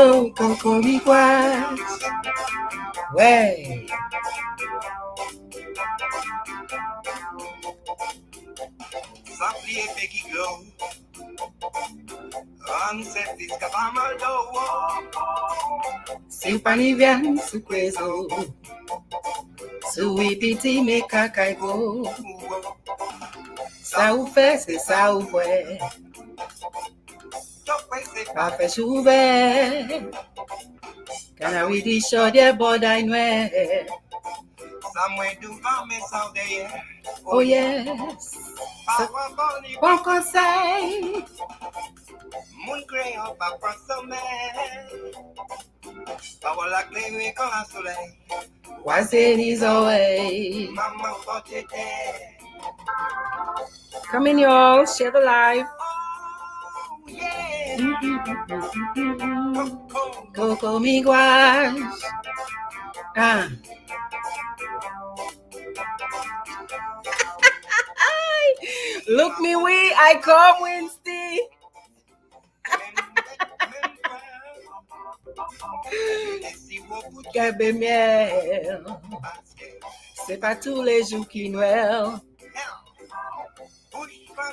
Oh, Coco Miguas. Ouais. Softly a Peggy glow. Unset this Capamaldo. Se o panivian su queso. Su ipiti me cacaigo. Sa ou fe, se sa ou fwe. Pa fe chouve. Canary di show de boda inwe. Somewhere do come out there. Oh yes. Bon conseil. Moon gray up across the man. Power like we come a soleil. Was it his away? Mama got it there. Come in, y'all. Share the live. Oh, yeah. Coco Miguas. Ah. Look me, we. I come, Winsty. Gabe miel. C'est pas tous les jours qui Noël.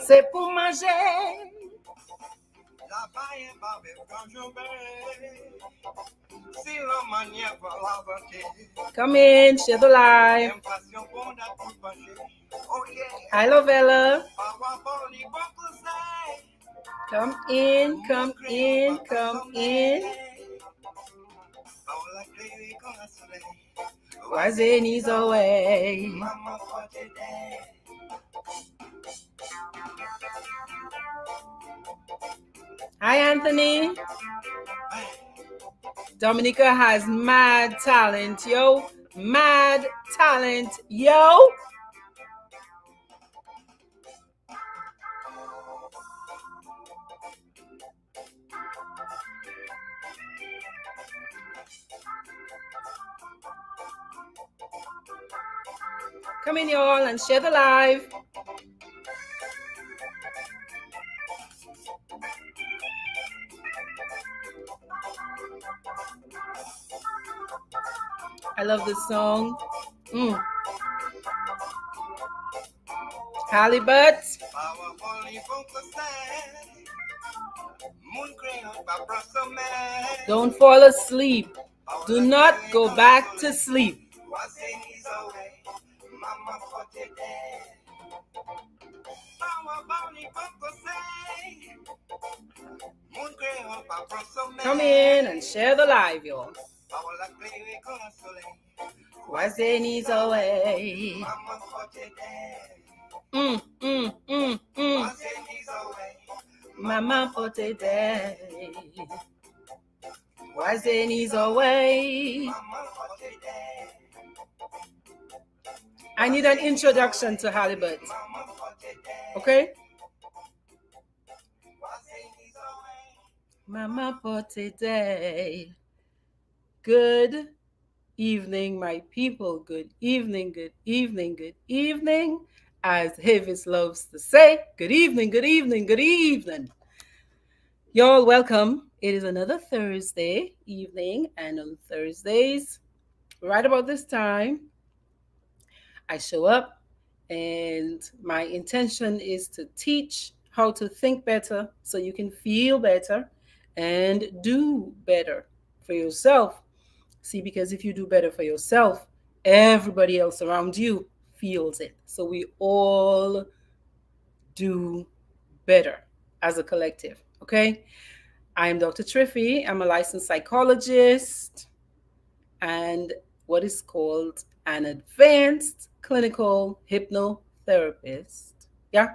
C'est pour manger. Come in, share the live. Hi, Lovella. Come in, come in, come in. Wazeni's away. Hi, Anthony. Dominica has mad talent, yo. Mad talent, yo. Come in, y'all, and share the live. I love this song. Halibut. Don't fall asleep. Do not go back to sleep. Come in and share the live, y'all. Wazeni's away. Mama for today. Wazeni's away. I need an introduction to Halibut. Okay? Mama for today. Good evening, my people. Good evening, good evening, good evening. As Havis loves to say, good evening, good evening, good evening. Y'all, welcome. It is another Thursday evening, and on Thursdays, right about this time, I show up, and my intention is to teach how to think better so you can feel better and do better for yourself. See, because if you do better for yourself, everybody else around you feels it. So we all do better as a collective, okay? I'm Dr. Triffy. I'm a licensed psychologist and what is called an advanced clinical hypnotherapist. Yeah,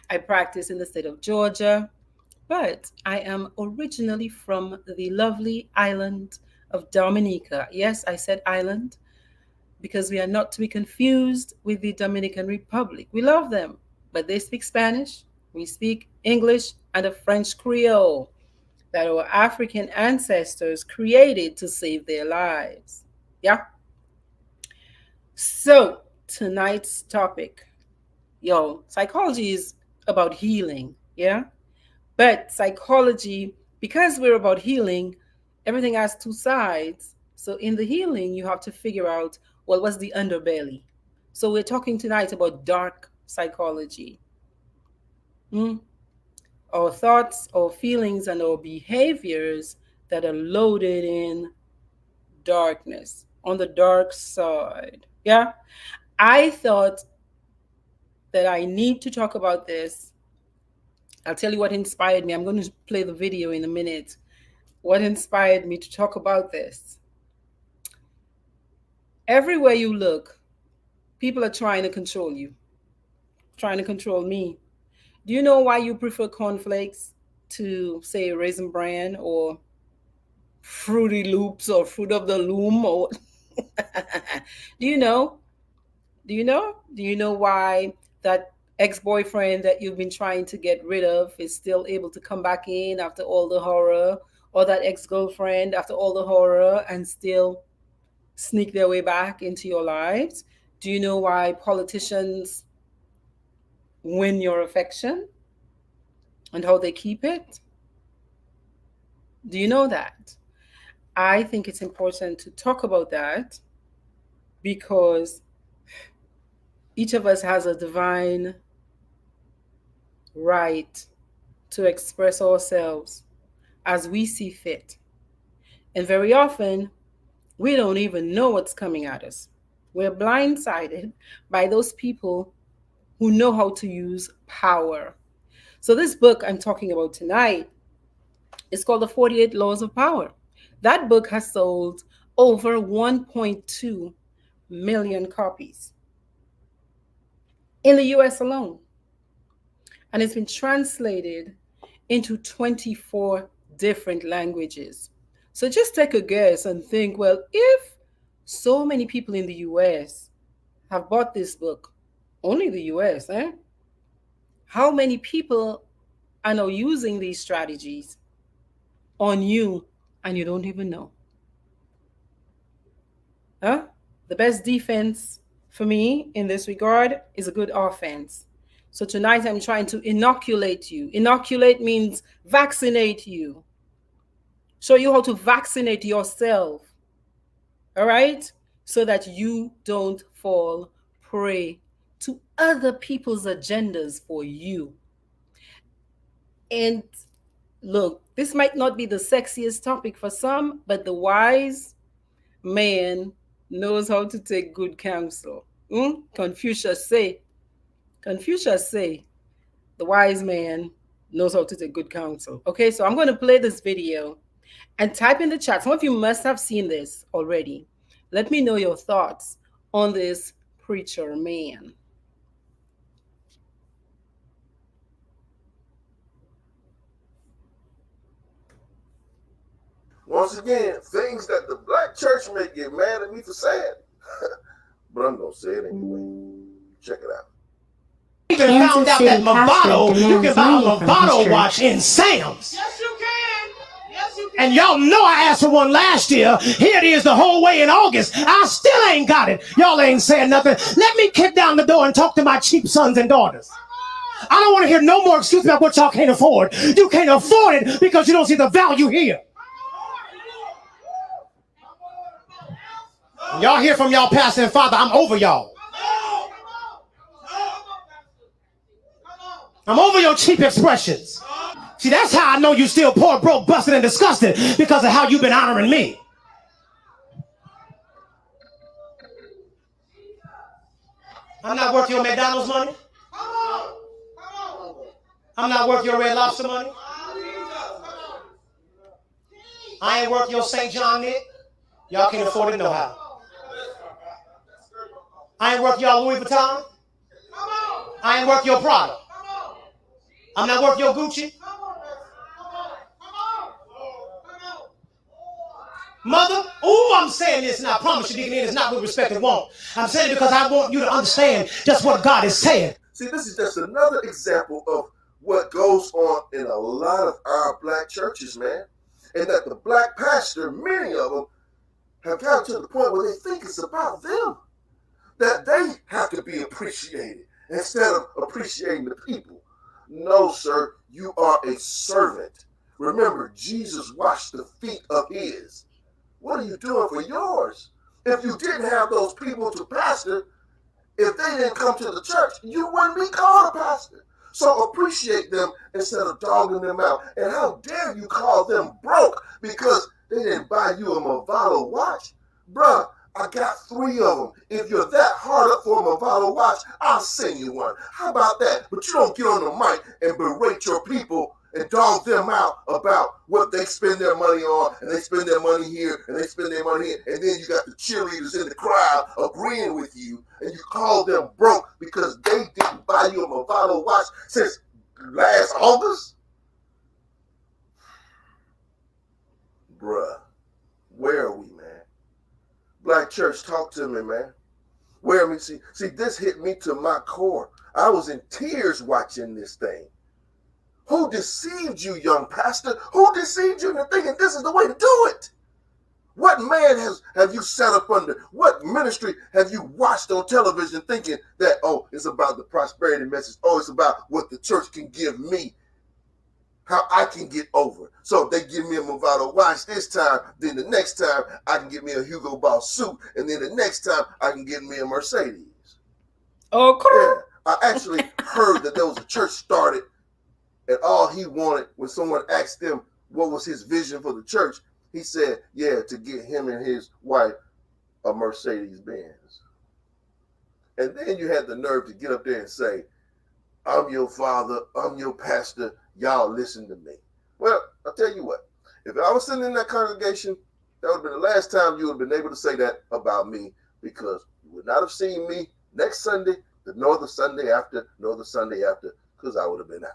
I practice in the state of Georgia, but I am originally from the lovely island of Dominica. Yes, I said island because we are not to be confused with the Dominican Republic. We love them, but they speak Spanish, we speak English, and a French Creole that our African ancestors created to save their lives. Yeah. So, tonight's topic, psychology is about healing. Yeah. But psychology, because we're about healing, Everything has two sides. So in the healing, you have to figure out, well, what's the underbelly? So we're talking tonight about dark psychology. Hmm? Our thoughts, our feelings, and our behaviors that are loaded in darkness, on the dark side. Yeah. I thought that I need to talk about this. I'll tell you what inspired me. I'm going to play the video in a minute. What inspired me to talk about this? Everywhere you look, people are trying to control you, trying to control me. Do you know why you prefer cornflakes to, say, Raisin Bran or Fruity Loops or Fruit of the Loom? Or do you know? Do you know? Do you know why that ex-boyfriend that you've been trying to get rid of is still able to come back in after all the horror, or that ex-girlfriend after all the horror and still sneak their way back into your lives? Do you know why politicians win your affection and how they keep it? Do you know that? I think it's important to talk about that because each of us has a divine right to express ourselves as we see fit. And very often, we don't even know what's coming at us. We're blindsided by those people who know how to use power. So, this book I'm talking about tonight is called The 48 Laws of Power. That book has sold over 1.2 million copies in the US alone. And it's been translated into 24 different languages. So just take a guess and think, well, if so many people in the US have bought this book, only the US, eh? How many people are now using these strategies on you and you don't even know? Huh? The best defense for me in this regard is a good offense. So tonight I'm trying to inoculate you. Inoculate means vaccinate you. Show you how to vaccinate yourself. All right? So that you don't fall prey to other people's agendas for you. And look, this might not be the sexiest topic for some, but the wise man knows how to take good counsel. Confucius say, Confucius say, the wise man knows how to take good counsel. Okay, so I'm going to play this video and type in the chat. Some of you must have seen this already. Let me know your thoughts on this preacher man. Once again, things that the black church may get mad at me for saying, but I'm going to say it anyway. Check it out. Even found out that Movado, you can buy a Movado watch in Sam's. Yes, you can. Yes, you can. And y'all know I asked for one last year. Here it is the whole way in August. I still ain't got it. Y'all ain't saying nothing. Let me kick down the door and talk to my cheap sons and daughters. I don't want to hear no more excuses about what y'all can't afford. You can't afford it because you don't see the value here. Y'all hear from y'all pastor and father, I'm over y'all. I'm over your cheap expressions. See, that's how I know you still poor, broke, busted, and disgusted, because of how you've been honoring me. I'm not worth your McDonald's money. I'm not worth your Red Lobster money. I ain't worth your St. John Nick. Y'all can't afford it no how. I ain't worth y'all Louis Vuitton. I ain't worth your Prada. I'm not worth your Gucci. Mother, I'm saying this, and I promise you, Deacon, it's not with respect and want. I'm saying it because I want you to understand just what God is saying. See, this is just another example of what goes on in a lot of our black churches, man. And that the black pastor, many of them, have gotten to the point where they think it's about them. That they have to be appreciated instead of appreciating the people. No, sir, you are a servant. Remember, Jesus washed the feet of his. What are you doing for yours? If you didn't have those people to pastor, if they didn't come to the church, you wouldn't be called a pastor. So appreciate them instead of dogging them out. And how dare you call them broke because they didn't buy you a Movado watch? Bruh, I got 3 of them. If you're that hard up for a Movado watch, I'll send you one. How about that? But you don't get on the mic and berate your people and dog them out about what they spend their money on, and they spend their money here, and they spend their money here, and then you got the cheerleaders in the crowd agreeing with you, and you call them broke because they didn't buy you a Movado watch since last August? Bruh, where are we, man? Black church, talk to me, man. Where are we? See, this hit me to my core. I was in tears watching this thing. Who deceived you, young pastor? Who deceived you into thinking this is the way to do it? What man have you sat up under? What ministry have you watched on television thinking that, oh, it's about the prosperity message. Oh, it's about what the church can give me, how I can get over. So if they give me a Movado watch this time, then the next time I can get me a Hugo Boss suit, and then the next time I can get me a Mercedes. Okay. Yeah, I actually heard that there was a church started, and all he wanted when someone asked him what was his vision for the church, he said, yeah, to get him and his wife a Mercedes Benz. And then you had the nerve to get up there and say, I'm your father, I'm your pastor, y'all listen to me. Well, I'll tell you what, if I was sitting in that congregation, that would have been the last time you would have been able to say that about me, because you would not have seen me next Sunday, nor the Sunday after, nor the Sunday after, because I would have been out.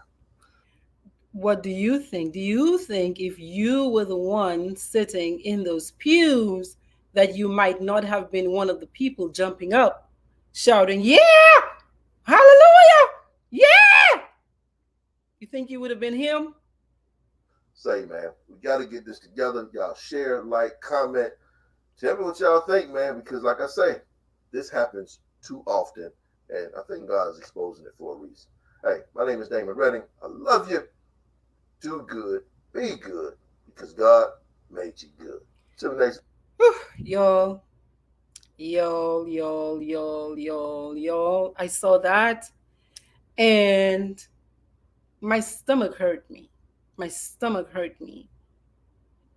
What do you think? Do you think if you were the one sitting in those pews that you might not have been one of the people jumping up, shouting, "Yeah! Hallelujah! Yeah!" You think you would have been him? Say, man, we got to get this together. Y'all share, like, comment. Tell me what y'all think, man, because like I say, this happens too often, and I think God is exposing it for a reason. Hey, my name is Damon Redding. I love you. Do good. Be good, because God made you good. Till the next. Whew, y'all, y'all. I saw that and my stomach hurt me. My stomach hurt me.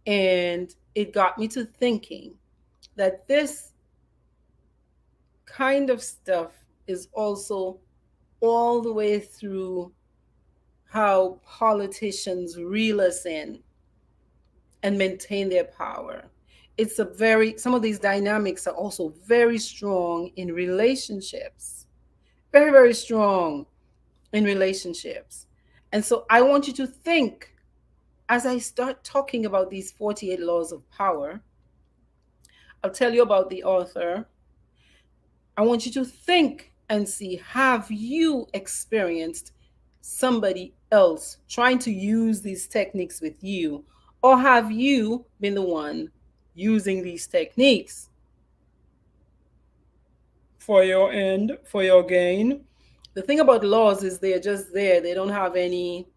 And it got me to thinking that this kind of stuff is also all the way through how politicians reel us in and maintain their power. It's a very, some of these dynamics are also very strong in relationships, very, very strong in relationships. And so I want you to think as I start talking about these 48 laws of power. I'll tell you about the author. I want you to think and see, have you experienced somebody else trying to use these techniques with you? Or have you been the one using these techniques for your end, for your gain? The thing about laws is they're just there. They don't have any,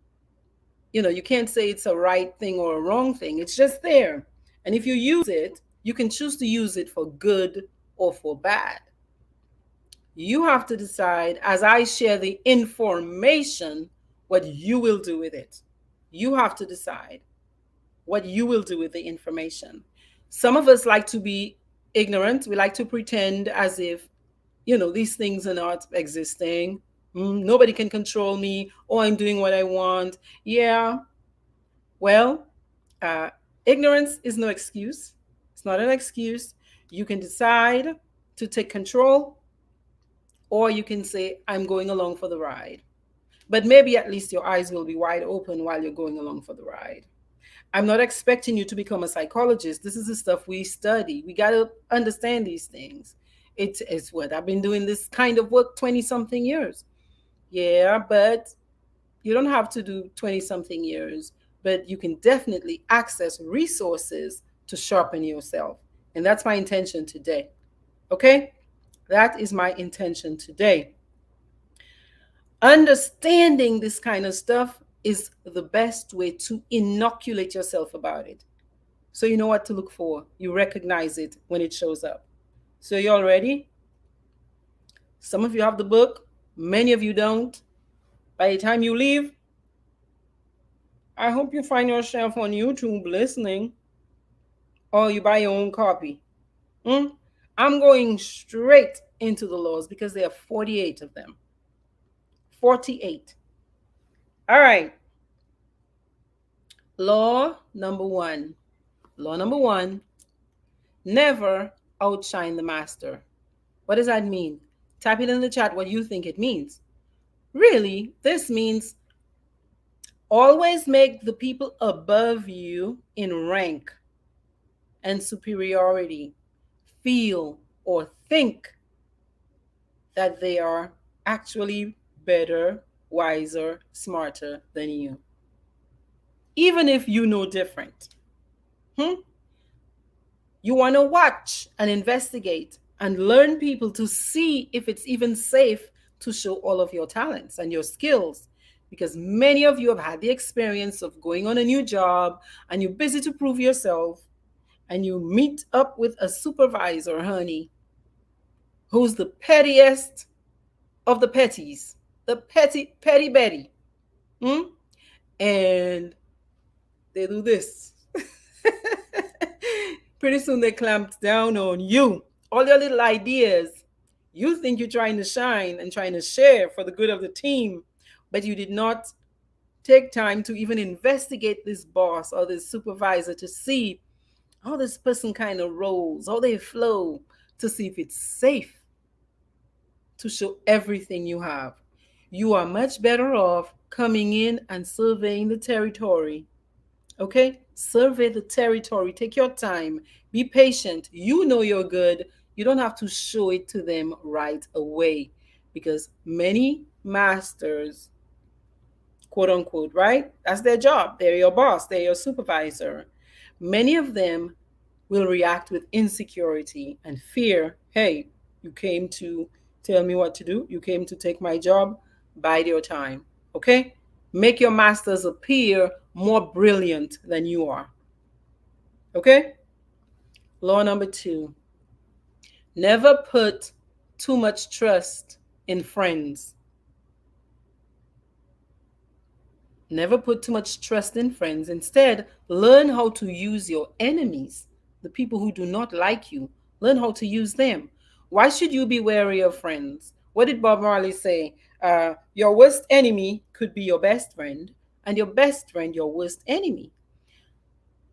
you can't say it's a right thing or a wrong thing. It's just there. And if you use it, you can choose to use it for good or for bad. You have to decide, as I share the information, what you will do with it. You have to decide what you will do with the information. Some of us like to be ignorant. We like to pretend as if, these things are not existing. Nobody can control me, or I'm doing what I want. Yeah, well, uh, ignorance is no excuse. It's not an excuse. You can decide to take control, or you can say, I'm going along for the ride. But maybe at least your eyes will be wide open while you're going along for the ride. I'm not expecting you to become a psychologist. This is the stuff we study. We got to understand these things. It's what I've been doing this kind of work 20 something years. Yeah, but you don't have to do 20 something years, but you can definitely access resources to sharpen yourself. And that's my intention today. Okay? That is my intention today. Understanding this kind of stuff is the best way to inoculate yourself about it. So you know what to look for. You recognize it when it shows up. So you all ready? Some of you have the book, many of you don't. By the time you leave, I hope you find yourself on YouTube listening or you buy your own copy. Hmm? I'm going straight into the laws because there are 48 of them. 48. All right. Law number one. Law number one, never outshine the master. What does that mean? Type it in the chat what you think it means. Really, this means always make the people above you in rank and superiority feel or think that they are actually better, wiser, smarter than you, even if you know different. Hmm? You want to watch and investigate and learn people to see if it's even safe to show all of your talents and your skills. Because many of you have had the experience of going on a new job and you're busy to prove yourself, and you meet up with a supervisor, honey, who's the pettiest of the petties, the petty Betty. Hmm? And they do this. Pretty soon they clamped down on you. All your little ideas. You think you're trying to shine and trying to share for the good of the team, but you did not take time to even investigate this boss or this supervisor to see how this person kind of rolls, how they flow, to see if it's safe to show everything you have. You are much better off coming in and surveying the territory. Okay? Survey the territory. Take your time. Be patient. You know you're good. You don't have to show it to them right away because many masters, quote unquote, right? That's their job. They're your boss, they're your supervisor. Many of them will react with insecurity and fear. Hey, you came to tell me what to do, you came to take my job, bide your time. Okay? Make your masters appear more brilliant than you are. Okay? Law number two, never put too much trust in friends. Never put too much trust in friends. Instead, learn how to use your enemies, the people who do not like you. Learn how to use them. Why should you be wary of friends? What did Bob Marley say? Your worst enemy could be your best friend, and your best friend, your worst enemy.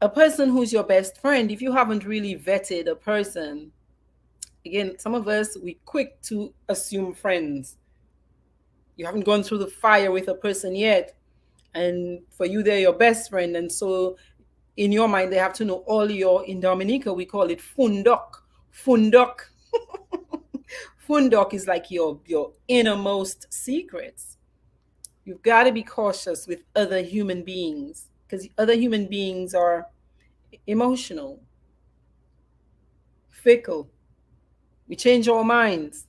A person who's your best friend, if you haven't really vetted a person, again, some of us, we quick to assume friends. You haven't gone through the fire with a person yet, and for you they're your best friend, and so in your mind they have to know all your, in Dominica we call it fundok. Fundok is like your innermost secrets. You've got to be cautious with other human beings because other human beings are emotional, fickle, we change our minds.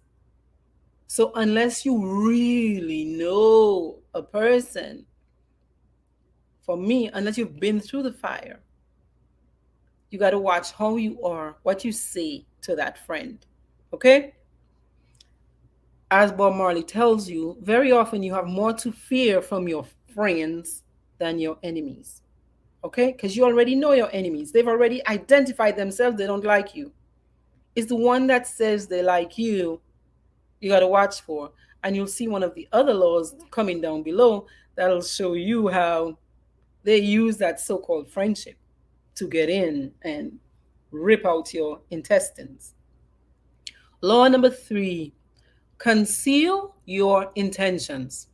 So unless you really know a person, for me, unless you've been through the fire, you got to watch how you are, what you say to that friend. Okay? As Bob Marley tells you, very often you have more to fear from your friends than your enemies. Okay? Because you already know your enemies. They've already identified themselves, they don't like you. It's the one that says they like you got to watch for. And you'll see one of the other laws coming down below that'll show you how they use that so called friendship to get in and rip out your intestines. Law number three, conceal your intentions.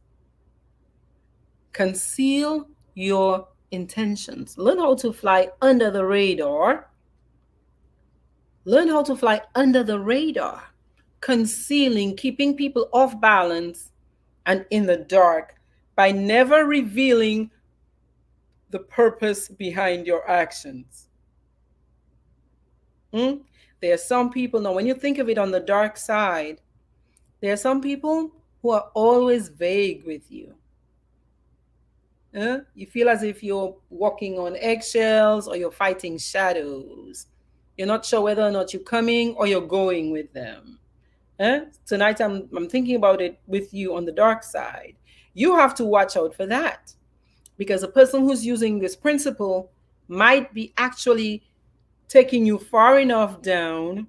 Conceal your intentions. Learn how to fly under the radar. Learn how to fly under the radar. Concealing, keeping people off balance and in the dark by never revealing the purpose behind your actions. Hmm? There are some people, now when you think of it on the dark side, there are some people who are always vague with you. You feel as if you're walking on eggshells or you're fighting shadows. You're not sure whether or not you're coming or you're going with them. Tonight I'm thinking about it with you on the dark side. You have to watch out for that because a person who's using this principle might be actually taking you far enough down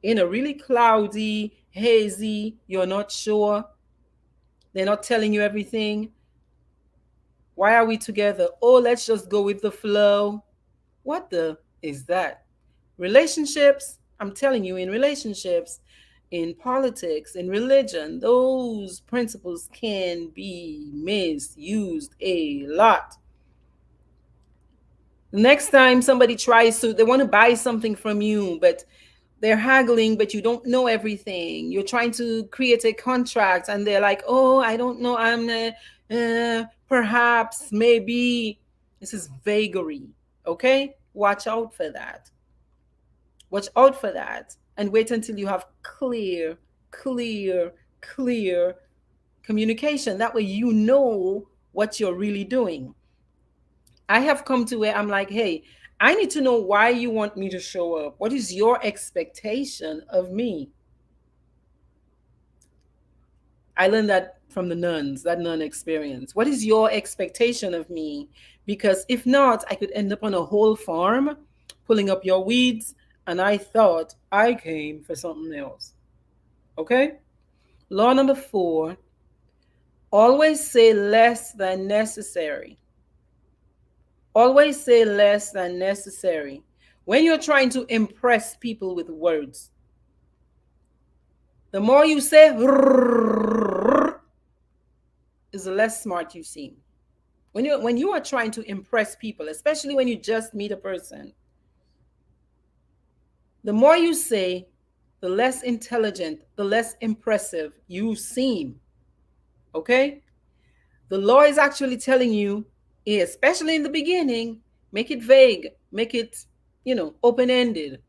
in a really cloudy, hazy, you're not sure, they're not telling you everything. Why are we together? Oh, let's just go with the flow. What the is that? Relationships, I'm telling you, in relationships, in politics, in religion, those principles can be misused a lot. The next time somebody tries to, they want to buy something from you, but they're haggling, but you don't know everything. You're trying to create a contract, and they're like, "Oh, I don't know. Perhaps, maybe." This is vagary. Okay, watch out for that. Watch out for that, and wait until you have clear, clear communication. That way, you know what you're really doing. I have come to where I'm like, hey, I need to know why you want me to show up. What is your expectation of me? I learned that from the nuns, that nun experience. What is your expectation of me? Because if not, I could end up on a whole farm pulling up your weeds, and I thought I came for something else. Okay? Law number 4, always say less than necessary. Always say less than necessary. When you're trying to impress people with words, the more you say is the less smart you seem. When you are trying to impress people, especially when you just meet a person, the more you say, the less intelligent, the less impressive you seem. Okay? The law is actually telling you, especially in the beginning, make it vague, make it, open ended.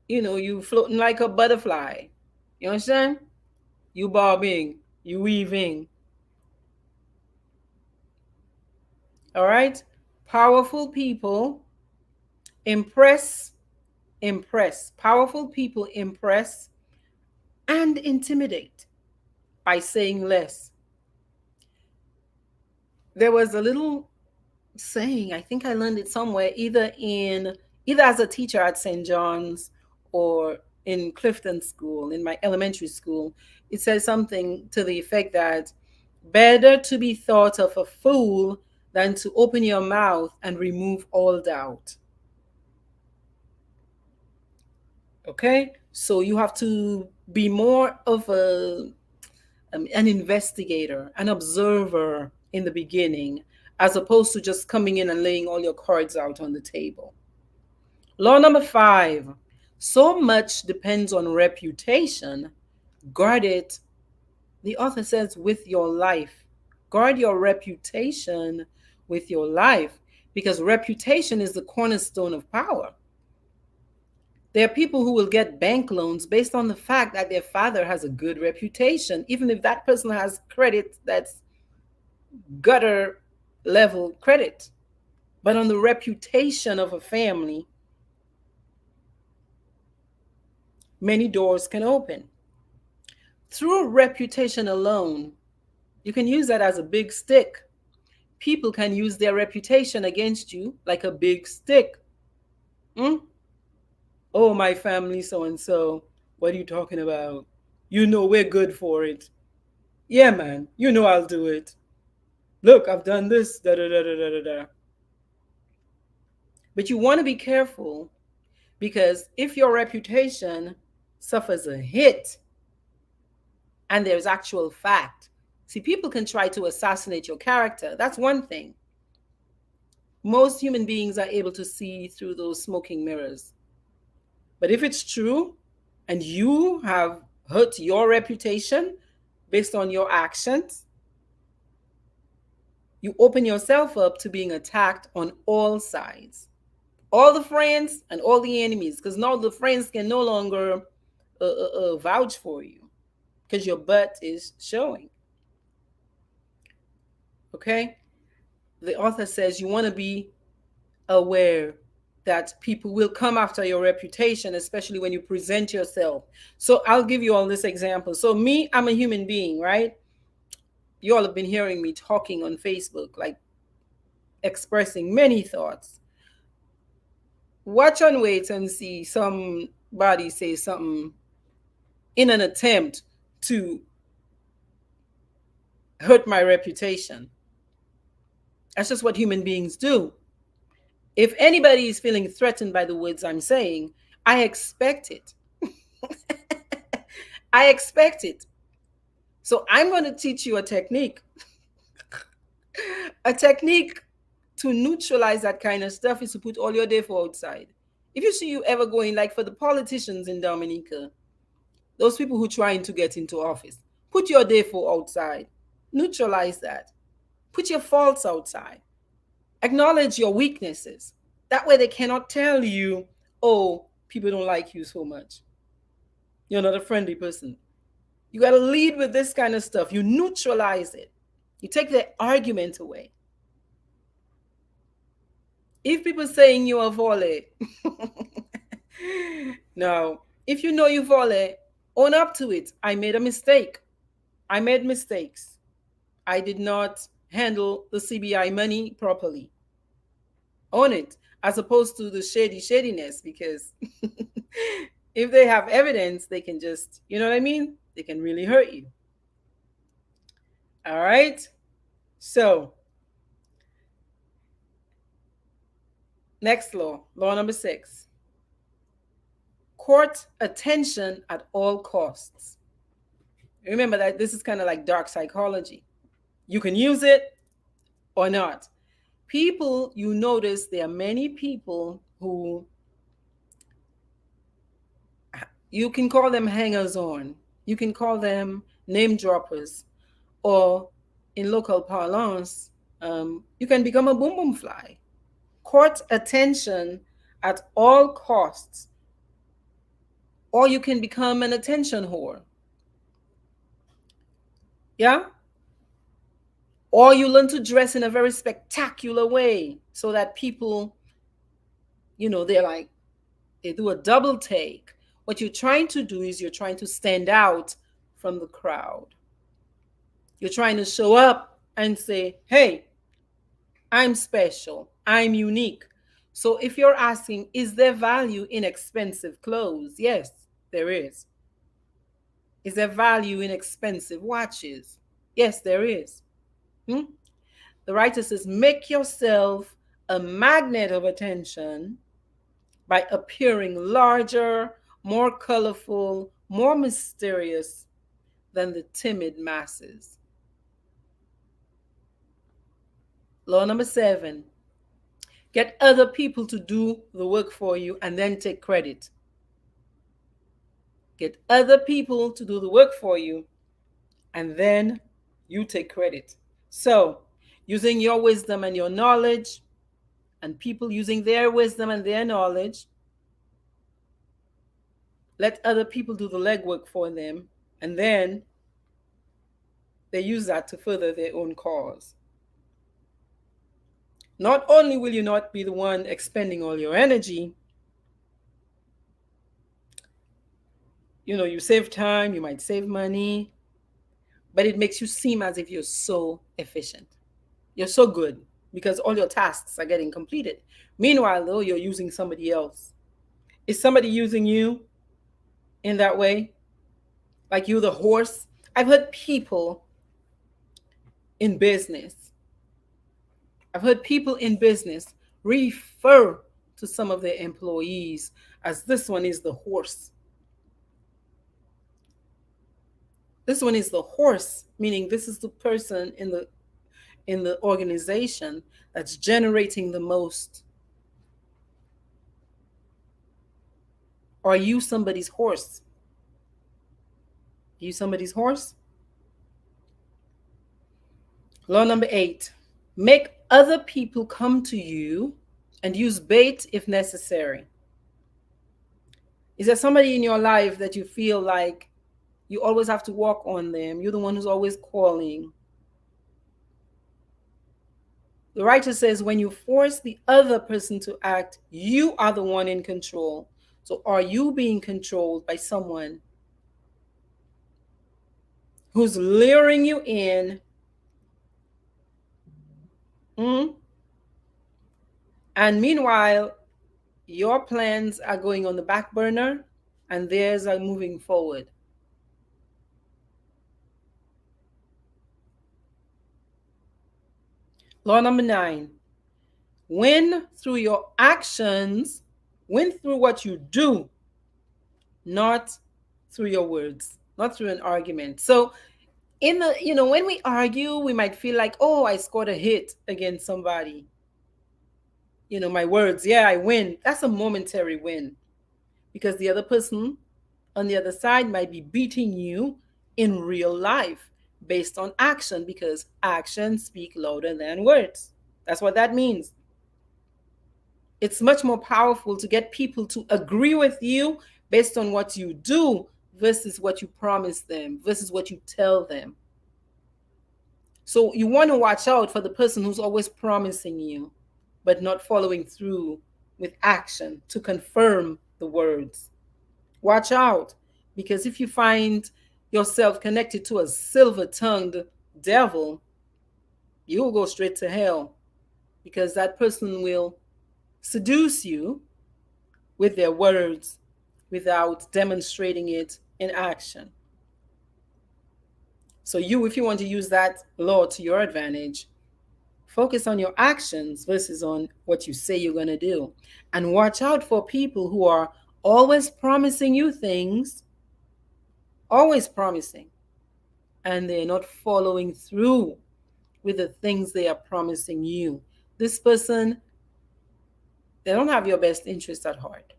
You floating like a butterfly. You understand? You bobbing, you weaving. All right? Powerful people impress, impress. Powerful people impress and intimidate by saying less. There was a little saying, I think I learned it somewhere, either as a teacher at St. John's or in Clifton School, in my elementary school. It says something to the effect that better to be thought of a fool than to open your mouth and remove all doubt. Okay? So you have to be more of an investigator, an observer in the beginning, as opposed to just coming in and laying all your cards out on the table. Law number 5, so much depends on reputation. Guard it, the author says, with your life. Guard your reputation with your life because reputation is the cornerstone of power. There are people who will get bank loans based on the fact that their father has a good reputation, even if that person has credit that's gutter level credit. But on the reputation of a family, many doors can open. Through reputation alone, you can use that as a big stick. People can use their reputation against you like a big stick. Mm? Oh, my family, so and so. What are you talking about? You know we're good for it. Yeah, man. You know I'll do it. Look, I've done this. Da da da da da da. But you want to be careful because if your reputation suffers a hit and there's actual fact, see, people can try to assassinate your character. That's one thing. Most human beings are able to see through those smoking mirrors. But if it's true and you have hurt your reputation based on your actions, you open yourself up to being attacked on all sides. All the friends and all the enemies, because now the friends can no longer vouch for you because your butt is showing. Okay? The author says you want to be aware that people will come after your reputation, especially when you present yourself. So I'll give you all this example. So me, I'm a human being, right? You all have been hearing me talking on Facebook, like expressing many thoughts. Watch and wait and see somebody say something in an attempt to hurt my reputation. That's just what human beings do. If anybody is feeling threatened by the words I'm saying, I expect it. I expect it. So I'm going to teach you a technique. A technique to neutralize that kind of stuff is to put all your defo outside. If you see you ever going, like for the politicians in Dominica, those people who trying to get into office, put your defo outside. Neutralize that. Put your faults outside. Acknowledge your weaknesses. That way they cannot tell you, oh, people don't like you so much. You're not a friendly person. You got to lead with this kind of stuff. You neutralize it. You take the argument away. If people saying you are volley, now, if you know you volley, own up to it. I made a mistake. I made mistakes. I did not handle the CBI money properly. Own it, as opposed to the shadiness, because if they have evidence, they can just, you know what I mean? They can really hurt you. All right? So, next law, law number 6. Court attention at all costs. Remember that this is kind of like dark psychology. You can use it or not. People, you notice there are many people who, you can call them hangers on, you can call them name droppers, or in local parlance, you can become a boom boom fly. Court attention at all costs, or you can become an attention whore. Yeah? Or you learn to dress in a very spectacular way so that people, they're like, they do a double take. What you're trying to do is you're trying to stand out from the crowd. You're trying to show up and say, hey, I'm special, I'm unique. So if you're asking, is there value in expensive clothes? Yes, there is. Is there value in expensive watches? Yes, there is. Hmm? The writer says, make yourself a magnet of attention by appearing larger, more colorful, more mysterious than the timid masses. Law number 7, get other people to do the work for you and then take credit. Get other people to do the work for you and then you take credit. So, using your wisdom and your knowledge, and people using their wisdom and their knowledge, let other people do the legwork for them, and then they use that to further their own cause. Not only will you not be the one expending all your energy, you save time, you might save money, but it makes you seem as if you're so efficient. You're so good because all your tasks are getting completed. Meanwhile, though, you're using somebody else. Is somebody using you in that way? Like you, the horse? I've heard people in business, I've heard people in business refer to some of their employees as this one is the horse. This one is the horse, meaning this is the person in the organization that's generating the most. Are you somebody's horse? Are you somebody's horse? Law number 8, make other people come to you and use bait if necessary. Is there somebody in your life that you feel like you always have to walk on them? You're the one who's always calling. The writer says, when you force the other person to act, you are the one in control. So are you being controlled by someone who's luring you in, mm, and meanwhile, your plans are going on the back burner and theirs are moving forward? Law number 9, win through your actions, win through what you do, not through your words, not through an argument. So in the, when we argue, we might feel like, oh, I scored a hit against somebody. My words, yeah, I win. That's a momentary win, because the other person on the other side might be beating you in real life based on action, because actions speak louder than words. That's what that means. It's much more powerful to get people to agree with you based on what you do versus what you promise them, versus what you tell them. So you want to watch out for the person who's always promising you, but not following through with action to confirm the words. Watch out, because if you find yourself connected to a silver tongued devil, you will go straight to hell, because that person will seduce you with their words without demonstrating it in action. So, if you want to use that law to your advantage, focus on your actions versus on what you say you're going to do. And watch out for people who are always promising you things, always promising, and they're not following through with the things they are promising you. This person, they don't have your best interest at heart.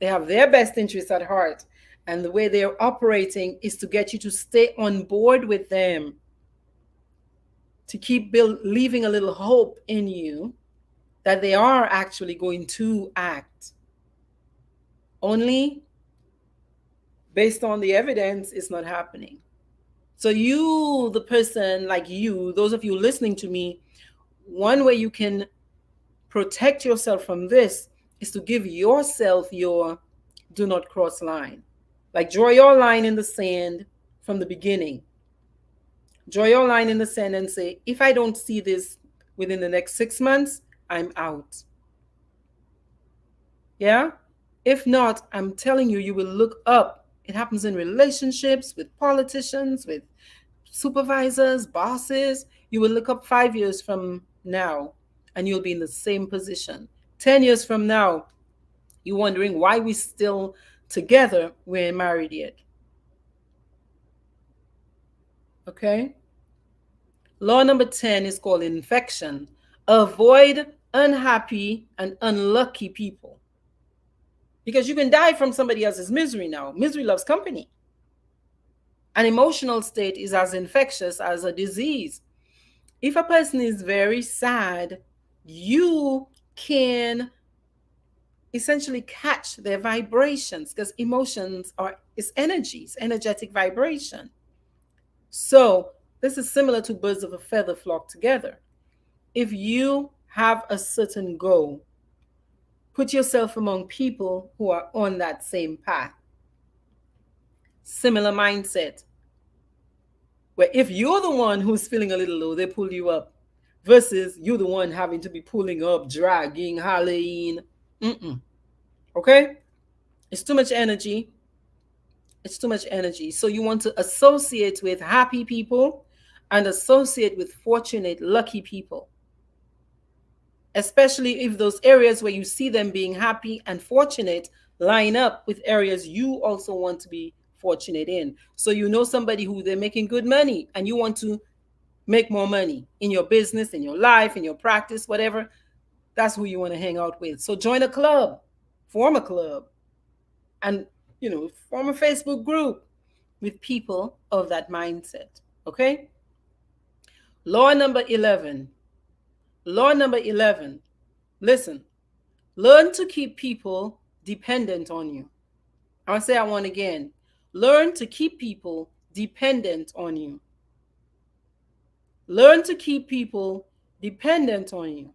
They have their best interest at heart. And the way they're operating is to get you to stay on board with them, to keep leaving a little hope in you that they are actually going to act. Only based on the evidence, it's not happening. So you, the person, like you, those of you listening to me, one way you can protect yourself from this is to give yourself your do not cross line. Like, draw your line in the sand from the beginning. Draw your line in the sand and say, if I don't see this within the next 6 months, I'm out. Yeah? If not, I'm telling you, you will look up. It happens in relationships, with politicians, with supervisors, bosses. You will look up 5 years from now and you'll be in the same position. 10 years from now, you're wondering why we're still together. We ain't married yet. Okay? Law number 10 is called infection. Avoid unhappy and unlucky people, because you can die from somebody else's misery now. Misery loves company. An emotional state is as infectious as a disease. If a person is very sad, you can essentially catch their vibrations, because emotions are is energy, it's energetic vibration. So this is similar to birds of a feather flock together. If you have a certain goal, put yourself among people who are on that same path. Similar mindset, where if you're the one who's feeling a little low, they pull you up, versus you the one having to be pulling up, dragging, hollering. Mm-mm. Okay? It's too much energy. It's too much energy. So you want to associate with happy people and associate with fortunate, lucky people, especially if those areas where you see them being happy and fortunate line up with areas you also want to be fortunate in. So you know somebody who they're making good money and you want to make more money in your business, in your life, in your practice, whatever. That's who you want to hang out with. So join a club, form a club, and form a Facebook group with people of that mindset. Okay? Law number 11. Law number 11. Listen, learn to keep people dependent on you. I'll say that one again. Learn to keep people dependent on you. Learn to keep people dependent on you.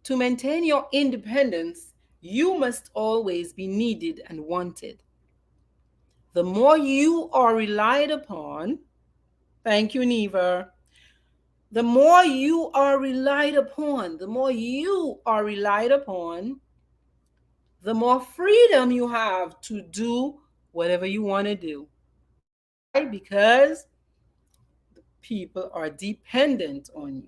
To maintain your independence, you must always be needed and wanted. The more you are relied upon, thank you, Neva. The more you are relied upon, the more you are relied upon, the more freedom you have to do whatever you want to do. Why? Because people are dependent on you.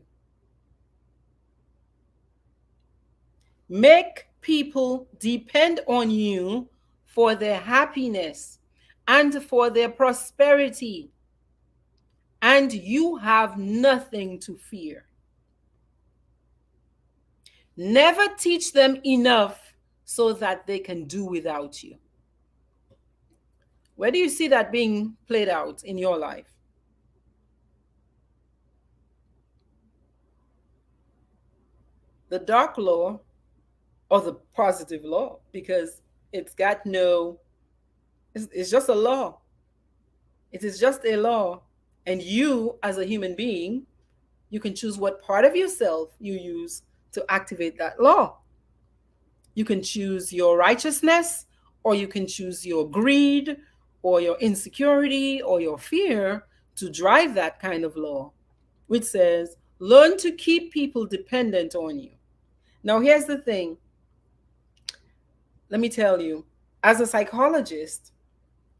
Make people depend on you for their happiness and for their prosperity, and you have nothing to fear. Never teach them enough so that they can do without you. Where do you see that being played out in your life? The dark law or the positive law? Because it's got no, it's just a law. It is just a law. And you, as a human being, you can choose what part of yourself you use to activate that law. You can choose your righteousness, or you can choose your greed, or your insecurity, or your fear to drive that kind of law, which says, learn to keep people dependent on you. Now, here's the thing. Let me tell you, as a psychologist,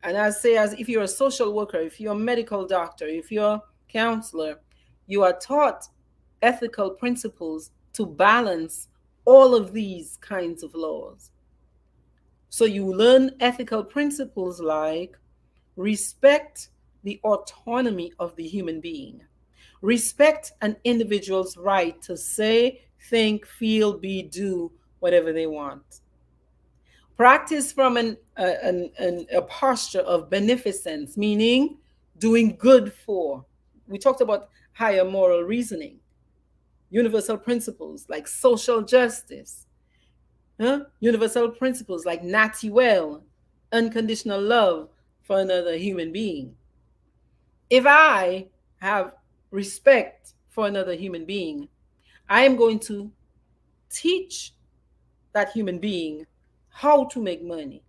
and I say, as if you're a social worker, if you're a medical doctor, if you're a counselor, you are taught ethical principles to balance all of these kinds of laws. So you learn ethical principles like respect the autonomy of the human being, respect an individual's right to say, think, feel, be, do whatever they want. Practice from a posture of beneficence, meaning doing good for. We talked about higher moral reasoning, universal principles like social justice, universal principles like nati well, unconditional love for another human being. If I have respect for another human being, I am going to teach that human being how to make money.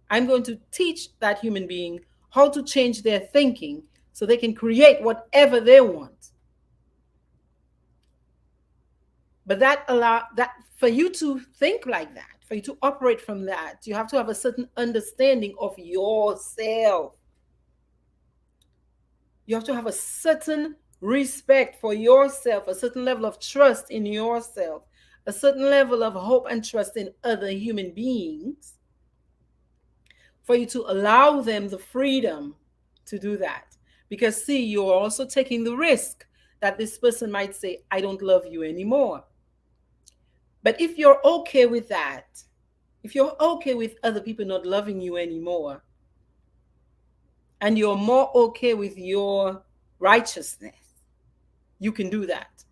I'm going to teach that human being how to change their thinking so they can create whatever they want. But that allow that for you to think like that, for you to operate from that, you have to have a certain understanding of yourself. You have to have a certain respect for yourself, a certain level of trust in yourself, a certain level of hope and trust in other human beings for you to allow them the freedom to do that. Because, see, you're also taking the risk that this person might say, I don't love you anymore. But if you're okay with that, if you're okay with other people not loving you anymore, and you're more okay with your righteousness, you can do that.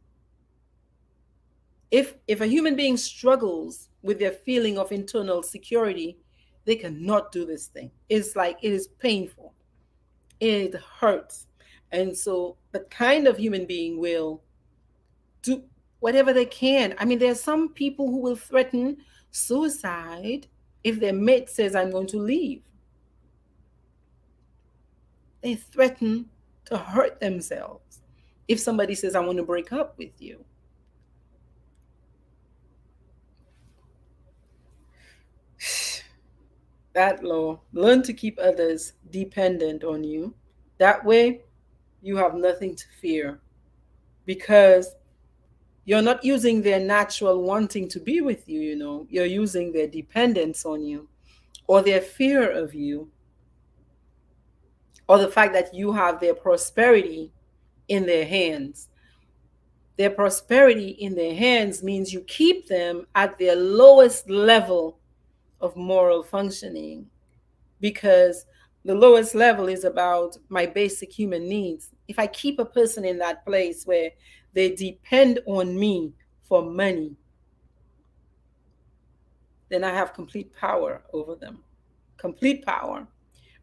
If a human being struggles with their feeling of internal security, they cannot do this thing. It's like it is painful. It hurts. And so the kind of human being will do whatever they can. I mean, there are some people who will threaten suicide if their mate says, I'm going to leave. They threaten to hurt themselves if somebody says, I want to break up with you. That law, learn to keep others dependent on you. That way, you have nothing to fear because you're not using their natural wanting to be with you, you're using their dependence on you or their fear of you or the fact that you have their prosperity in their hands. Their prosperity in their hands means you keep them at their lowest level of moral functioning because the lowest level is about my basic human needs. If I keep a person in that place where they depend on me for money, then I have complete power over them. Complete power.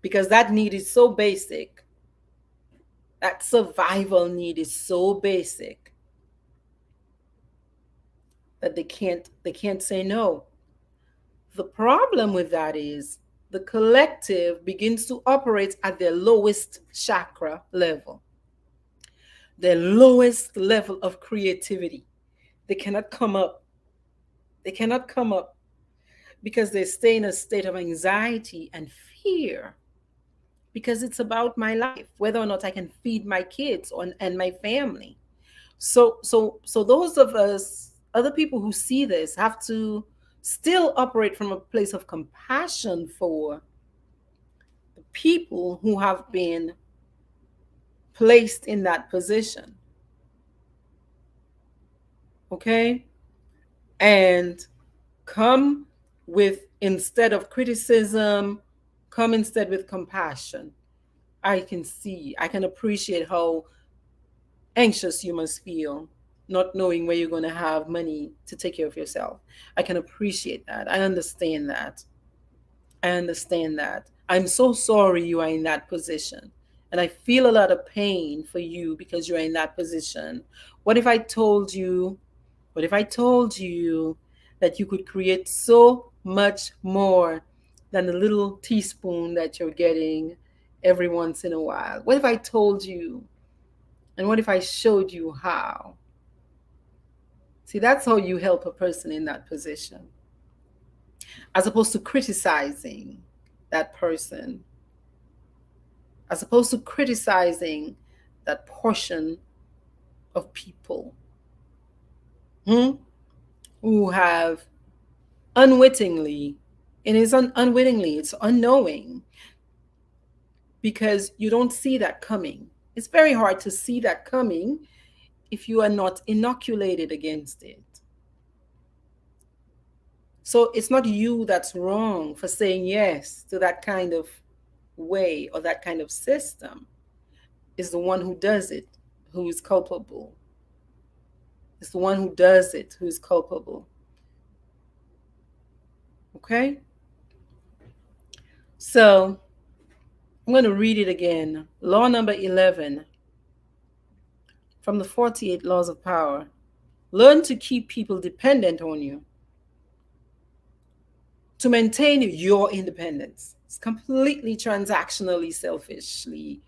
Because that need is so basic. That survival need is so basic that they can't say no. The problem with that is the collective begins to operate at their lowest chakra level, their lowest level of creativity. They cannot come up. They cannot come up because they stay in a state of anxiety and fear, because it's about my life, whether or not I can feed my kids and my family. So those of us, other people who see this, have to still operate from a place of compassion for the people who have been placed in that position. Okay? And come with, instead of criticism, come instead with compassion. I can appreciate how anxious you must feel, not knowing where you're going to have money to take care of yourself. I can appreciate that. I understand that. I understand that. I'm so sorry you are in that position. And I feel a lot of pain for you because you're in that position. What if I told you, what if I told you that you could create so much more than the little teaspoon that you're getting every once in a while? What if I told you, and what if I showed you how? See, that's how you help a person in that position, as opposed to criticizing that person, as opposed to criticizing that portion of people, hmm, who have unwittingly, and it's unwittingly, it's unknowing, because you don't see that coming. It's very hard to see that coming if you are not inoculated against it. So it's not you that's wrong for saying yes to that kind of way or that kind of system. It's the one who does it who is culpable. It's the one who does it who is culpable. Okay? So I'm going to read it again. Law number 11 from the 48 Laws of Power. Learn to keep people dependent on you to maintain your independence. It's completely transactionally, selfishly,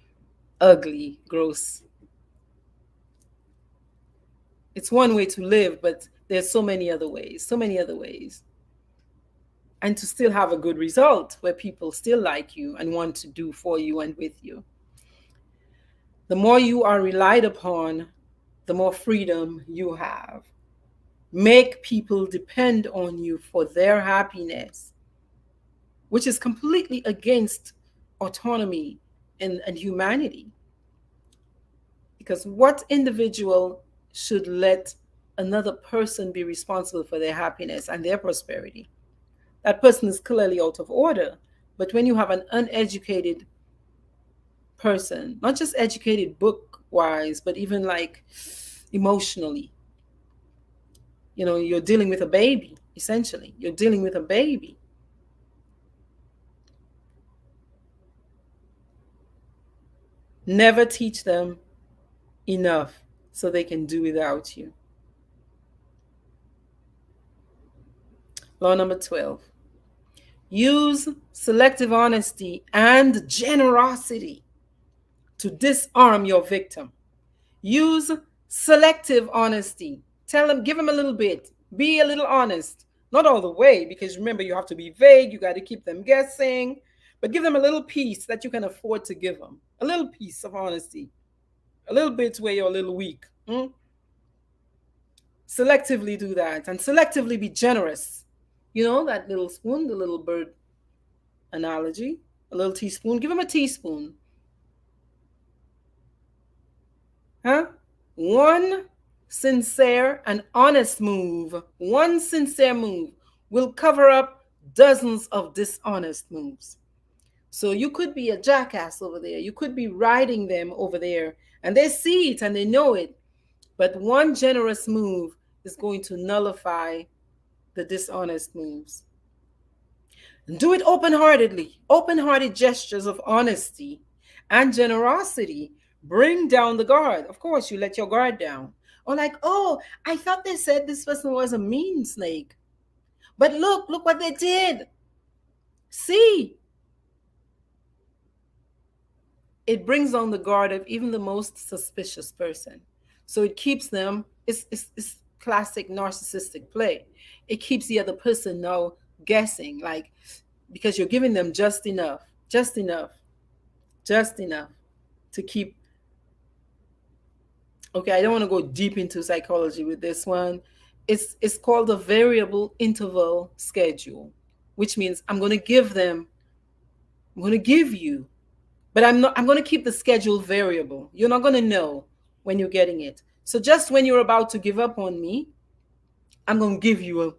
ugly, gross. It's one way to live, but there's so many other ways, so many other ways. And to still have a good result where people still like you and want to do for you and with you. The more you are relied upon, the more freedom you have. Make people depend on you for their happiness, which is completely against autonomy and humanity. Because what individual should let another person be responsible for their happiness and their prosperity? That person is clearly out of order. But when you have an uneducated person, not just educated book wise, but even like emotionally, you're dealing with a baby, essentially. You're dealing with a baby. Never teach them enough so they can do without you. Law number 12. Use selective honesty and generosity to disarm your victim. Use selective honesty. Tell them, give them a little bit. Be a little honest. Not all the way, because remember, you have to be vague. You got to keep them guessing. But give them a little piece that you can afford to give them. A little piece of honesty. A little bit where you're a little weak. Selectively do that, and selectively be generous. That little spoon, the little bird analogy, a little teaspoon. Give them a teaspoon. Huh? One sincere and honest move, one sincere move will cover up dozens of dishonest moves. So you could be a jackass over there. You could be riding them over there, and they see it and they know it. But one generous move is going to nullify the dishonest moves. And do it open heartedly. Open hearted gestures of honesty and generosity Bring down the guard. Of course, you let your guard down. Or like, oh, I thought they said this person was a mean snake. But look what they did. See, it brings down the guard of even the most suspicious person. So it keeps them, it's classic narcissistic play. It keeps the other person now guessing, like, because you're giving them just enough, just enough to keep. Okay, I don't want to go deep into psychology with this one. It's called a variable interval schedule, which means I'm going to give you, but I'm going to keep the schedule variable. You're not going to know when you're getting it. So just when you're about to give up on me, I'm going to give you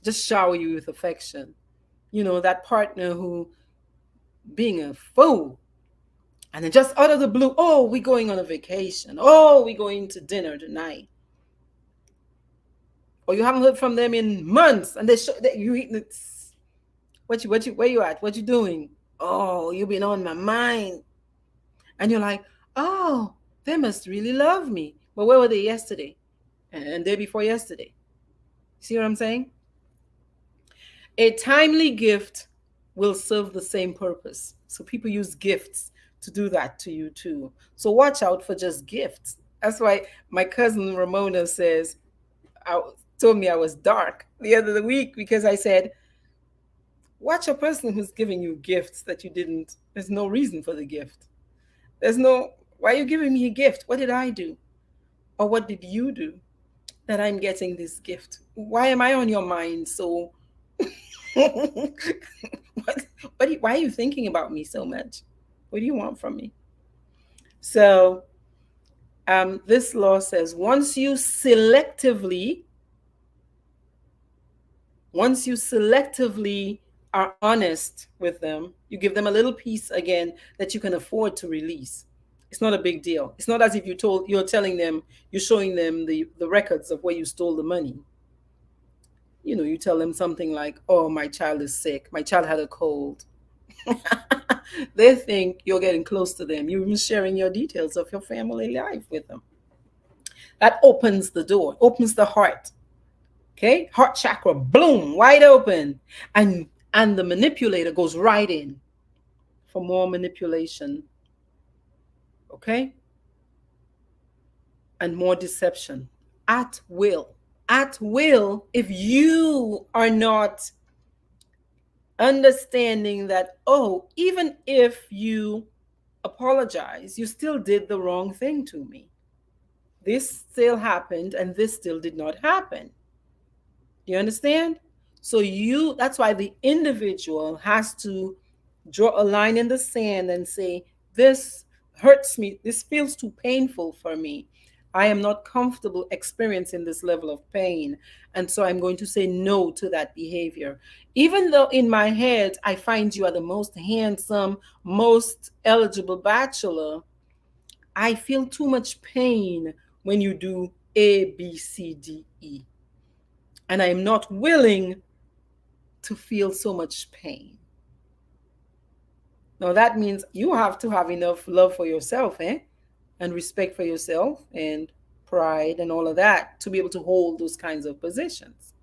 just shower you with affection. You know, that partner who being a fool. And then just out of the blue, oh, we going on a vacation. Oh, we going to dinner tonight. Or you haven't heard from them in months, and you eating it. Where you at? What you doing? Oh, you been on my mind. And you're like, oh, they must really love me. But where were they yesterday? And day before yesterday? See what I'm saying? A timely gift will serve the same purpose. So people use gifts to do that to you too. So watch out for just gifts. That's why my cousin Ramona I, told me I was dark the other week because I said, watch a person who's giving you gifts that you didn't, there's no reason for the gift. Why are you giving me a gift? What did I do? Or what did you do that I'm getting this gift? Why am I on your mind so why are you thinking about me so much? What do you want from me? So this law says once you selectively are honest with them, you give them a little piece again that you can afford to release. It's not a big deal. It's not as if you're telling them, you're showing them the records of where you stole the money. You know, you tell them something like, oh, my child is sick, my child had a cold. They think you're getting close to them. You're even sharing your details of your family life with them. That opens the door, opens the heart. Okay, heart chakra, boom, wide open, and the manipulator goes right in for more manipulation. Okay, and more deception at will. At will, if you are not understanding that, oh, even if you apologize, you still did the wrong thing to me. This still happened, and this still did not happen. Do you understand? So that's why the individual has to draw a line in the sand and say, this hurts me. This feels too painful for me. I am not comfortable experiencing this level of pain. And so I'm going to say no to that behavior. Even though in my head, I find you are the most handsome, most eligible bachelor, I feel too much pain when you do A, B, C, D, E. And I'm not willing to feel so much pain. Now that means you have to have enough love for yourself, and respect for yourself and pride and all of that to be able to hold those kinds of positions.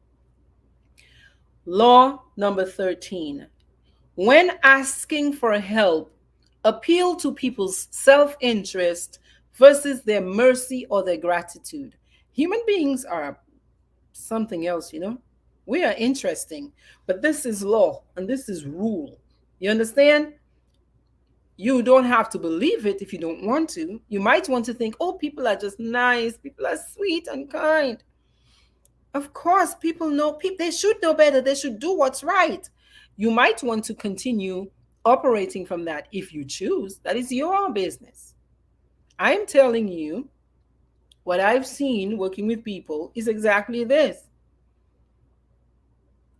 Law number 13. When asking for help, appeal to people's self-interest versus their mercy or their gratitude. Human beings are something else, you know. We are interesting, but this is law and this is rule. You understand? You don't have to believe it if you don't want to. You might want to think, oh, people are just nice, people are sweet and kind. Of course, people know, they should know better, they should do what's right. You might want to continue operating from that if you choose. That is your business. I'm telling you, what I've seen working with people is exactly this.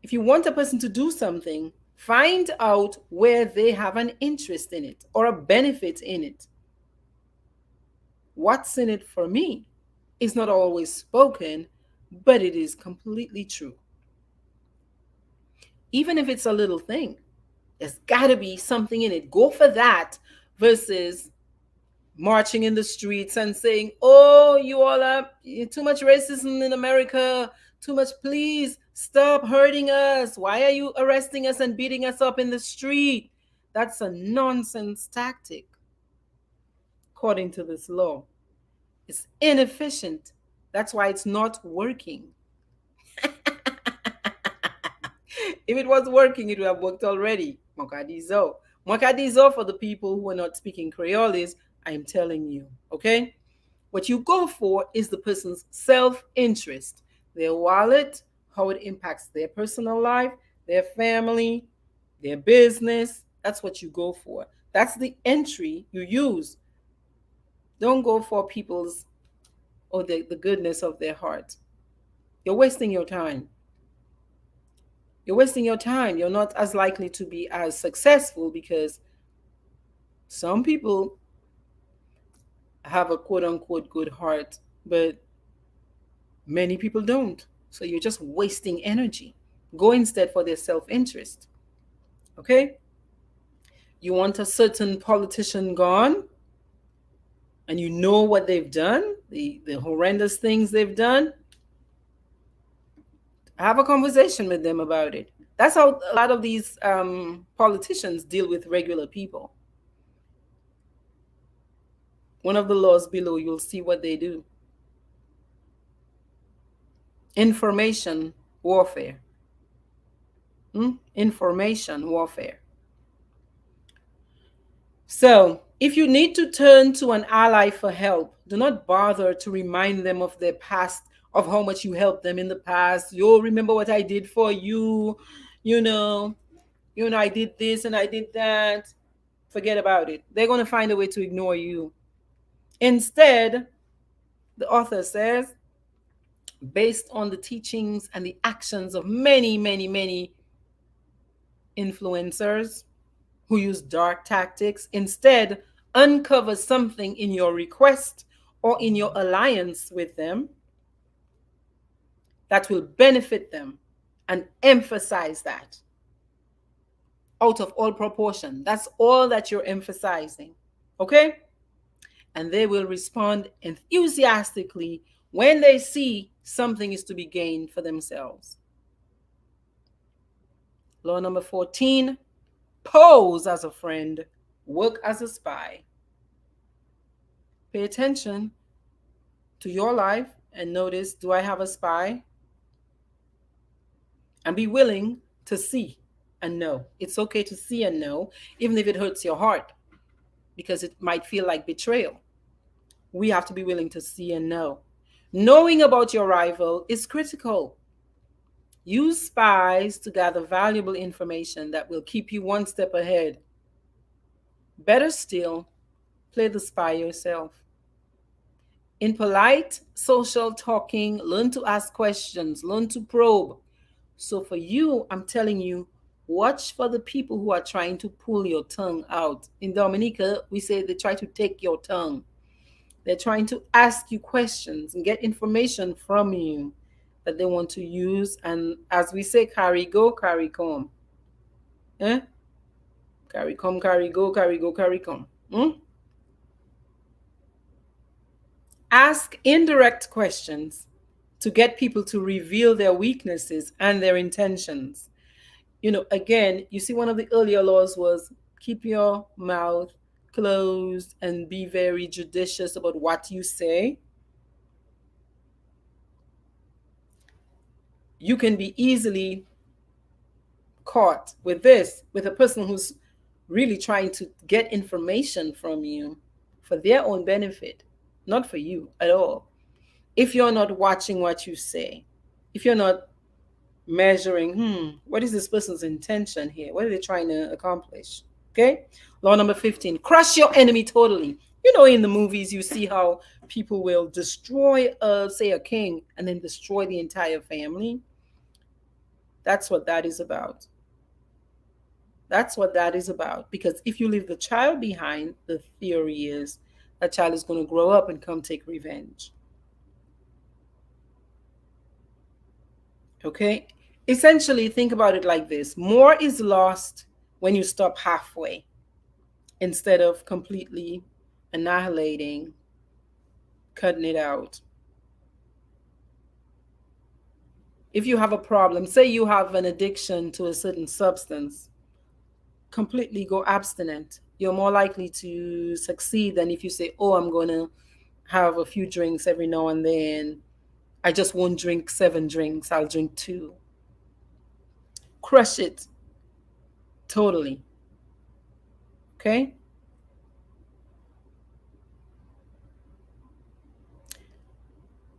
If you want a person to do something, find out where they have an interest in it or a benefit in it. What's in it for me is not always spoken, but it is completely true. Even if it's a little thing, there's got to be something in it. Go for that versus marching in the streets and saying, "Oh, you all are too much racism in America, too much. Please stop hurting us. Why are you arresting us and beating us up in the street?" That's a nonsense tactic, according to this law. It's inefficient. That's why it's not working. If it was working, it would have worked already. Mokadizo. Mokadizo for the people who are not speaking Creole is, I'm telling you, okay? What you go for is the person's self interest, their wallet, how it impacts their personal life, their family, their business. That's what you go for. That's the entry you use. Don't go for people's or the goodness of their heart. You're wasting your time. You're wasting your time. You're not as likely to be as successful because some people have a quote unquote good heart, but many people don't. So you're just wasting energy. Go instead for their self interest. Okay? You want a certain politician gone and you know what they've done, the horrendous things they've done. Have a conversation with them about it. That's how a lot of these politicians deal with regular people. One of the laws below, you'll see what they do. Information warfare. Information warfare. So, if you need to turn to an ally for help, do not bother to remind them of their past, of how much you helped them in the past. You'll remember what I did for you. You know, I did this and I did that. Forget about it. They're going to find a way to ignore you. Instead, the author says, based on the teachings and the actions of many, many, many influencers who use dark tactics, instead, uncover something in your request or in your alliance with them that will benefit them and emphasize that out of all proportion. That's all that you're emphasizing. Okay? And they will respond enthusiastically when they see something is to be gained for themselves. Law number 14, pose as a friend, work as a spy. Pay attention to your life and notice, do I have a spy? And be willing to see and know. It's okay to see and know, even if it hurts your heart, because it might feel like betrayal. We have to be willing to see and know. Knowing about your rival is critical. Use spies to gather valuable information that will keep you one step ahead. Better still, play the spy yourself. In polite social talking, learn to ask questions, learn to probe. So for you, I'm telling you, watch for the people who are trying to pull your tongue out. In Dominica, we say they try to take your tongue. They're trying to ask you questions and get information from you that they want to use. And as we say, carry go, carry come. Eh? Carry come, carry go, carry go, carry come. Ask indirect questions to get people to reveal their weaknesses and their intentions. Again, you see, one of the earlier laws was keep your mouth closed and be very judicious about what you say. You can be easily caught with this, with a person who's really trying to get information from you for their own benefit, not for you at all. If you're not watching what you say, if you're not measuring, what is this person's intention here? What are they trying to accomplish? Okay. Law number 15, crush your enemy totally. In the movies, you see how people will destroy, say, a king and then destroy the entire family. That's what that is about. That's what that is about. Because if you leave the child behind, the theory is that child is going to grow up and come take revenge. Okay? Essentially, think about it like this: more is lost when you stop halfway instead of completely annihilating, cutting it out. If you have a problem, say you have an addiction to a certain substance, completely go abstinent. You're more likely to succeed than if you say, oh, I'm going to have a few drinks every now and then. I just won't drink 7 drinks, I'll drink 2. Crush it totally. Okay?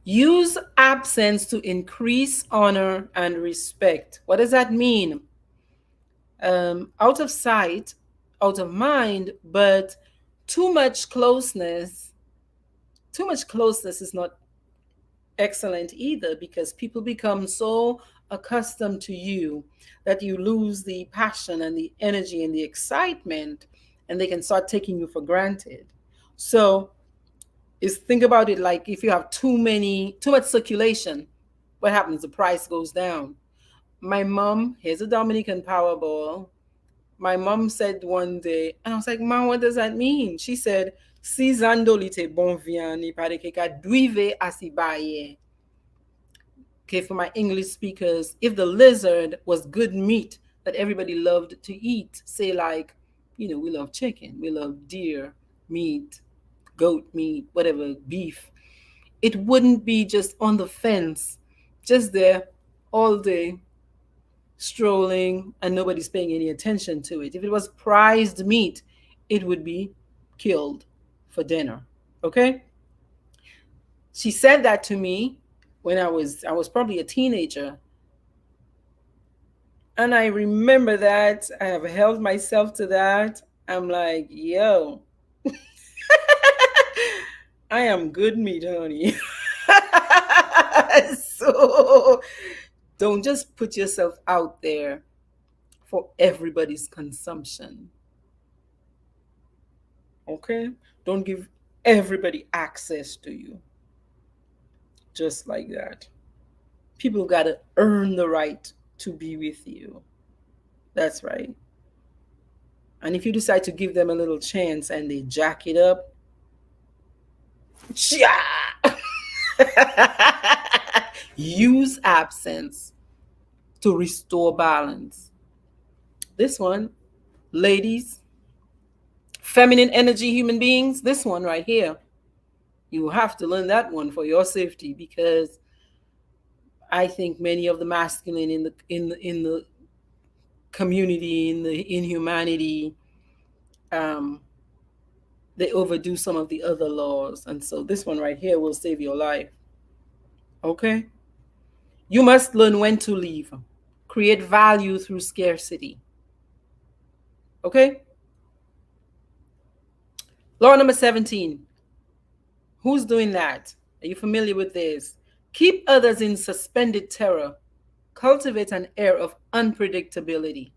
Use absence to increase honor and respect. What does that mean? Out of sight, out of mind, but too much closeness, too much closeness is not excellent either, because people become so accustomed to you that you lose the passion and the energy and the excitement, and they can start taking you for granted. So is think about it like if you have too much circulation, what happens? The price goes down. My mom, here's a Dominican Powerball. My mom said one day, and I was like, Mom, what does that mean? She said, si zandolite bon vien, ni pare ke ka duive asibaye. Okay, for my English speakers, if the lizard was good meat that everybody loved to eat, say like, we love chicken, we love deer meat, goat meat, whatever, beef, it wouldn't be just on the fence, just there all day, strolling, and nobody's paying any attention to it. If it was prized meat, it would be killed for dinner. Okay? She said that to me when I was probably a teenager. And I remember that. I have held myself to that. I'm like, yo, I am good meat, honey. So don't just put yourself out there for everybody's consumption. Okay? Don't give everybody access to you. Just like that. People got to earn the right to be with you. That's right. And if you decide to give them a little chance and they jack it up, use absence to restore balance. This one, ladies, feminine energy human beings, this one right here, you have to learn that one for your safety, because I think many of the masculine in the community, in humanity, um, they overdo some of the other laws, and so this one right here will save your life. Okay, you must learn when to leave. Create value through scarcity. Okay. Law number 17. Who's doing that? Are you familiar with this? Keep others in suspended terror. Cultivate an air of unpredictability.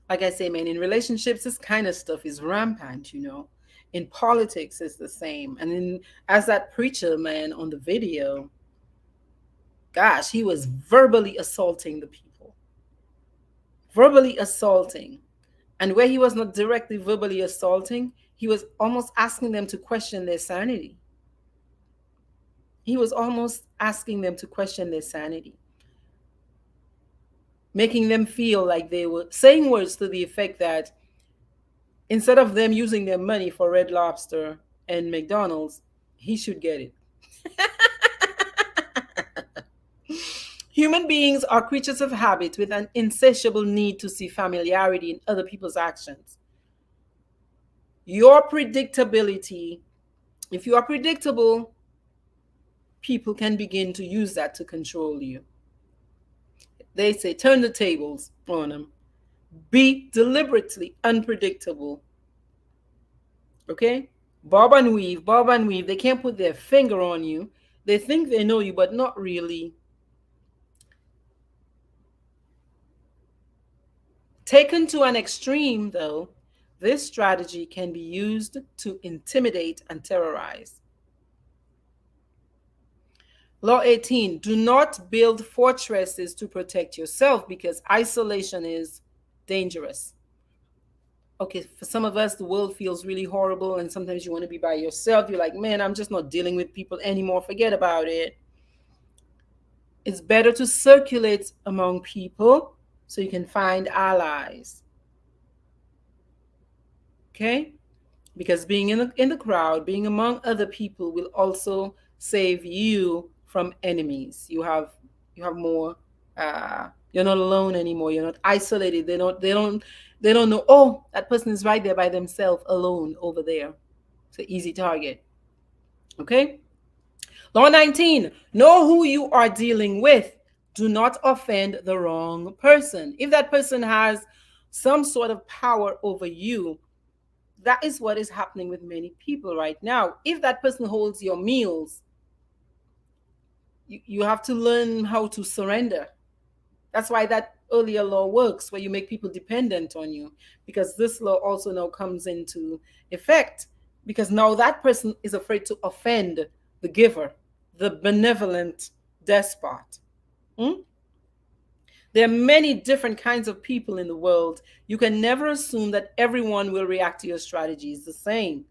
Like I say, man, in relationships, this kind of stuff is rampant. In politics, it's the same. And as that preacher, man, on the video, gosh, he was verbally assaulting the people. Verbally assaulting. And where he was not directly verbally assaulting, he was almost asking them to question their sanity. He was almost asking them to question their sanity, making them feel like they were saying words to the effect that instead of them using their money for Red Lobster and McDonald's, he should get it. Human beings are creatures of habit with an insatiable need to see familiarity in other people's actions. Your predictability, if you are predictable, people can begin to use that to control you. They say, turn the tables on them. Be deliberately unpredictable. Okay? Bob and weave, bob and weave. They can't put their finger on you. They think they know you, but not really. Taken to an extreme, though, this strategy can be used to intimidate and terrorize. Law 18, do not build fortresses to protect yourself, because isolation is dangerous. Okay, for some of us, the world feels really horrible, and sometimes you want to be by yourself. You're like, man, I'm just not dealing with people anymore. Forget about it. It's better to circulate among people so you can find allies. Okay? Because being in the crowd, being among other people will also save you from enemies. You have more you're not alone anymore. You're not isolated. They don't know, oh, that person is right there by themselves alone over there. It's an easy target. Okay? Law 19, know who you are dealing with. Do not offend the wrong person. If that person has some sort of power over you, that is what is happening with many people right now. If that person holds your meals, you have to learn how to surrender. That's why that earlier law works, where you make people dependent on you, because this law also now comes into effect, because now that person is afraid to offend the giver, the benevolent despot. Hmm? There are many different kinds of people in the world. You can never assume that everyone will react to your strategies the same.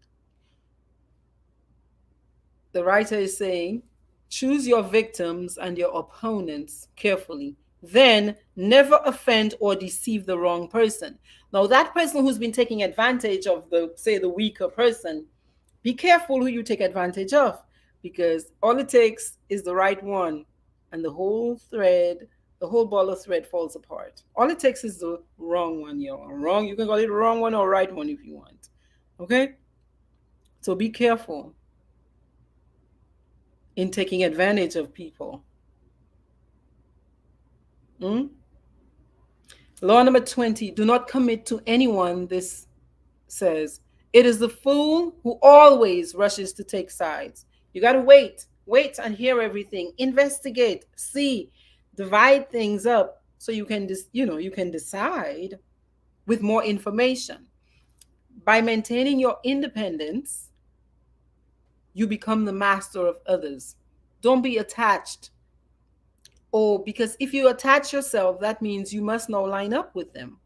The writer is saying, choose your victims and your opponents carefully. Then never offend or deceive the wrong person. Now, that person who's been taking advantage of say, the weaker person, be careful who you take advantage of, because all it takes is the right one, and the whole ball of thread falls apart. All it takes is the wrong one, yo. Wrong, you can call it the wrong one or right one if you want. Okay? So be careful in taking advantage of people. Mm? Law number 20, do not commit to anyone. This says, it is the fool who always rushes to take sides. You got to wait and hear everything, investigate, see, divide things up so you can decide with more information. By maintaining your independence, you become the master of others. Don't be attached. Oh, because if you attach yourself, that means you must now line up with them.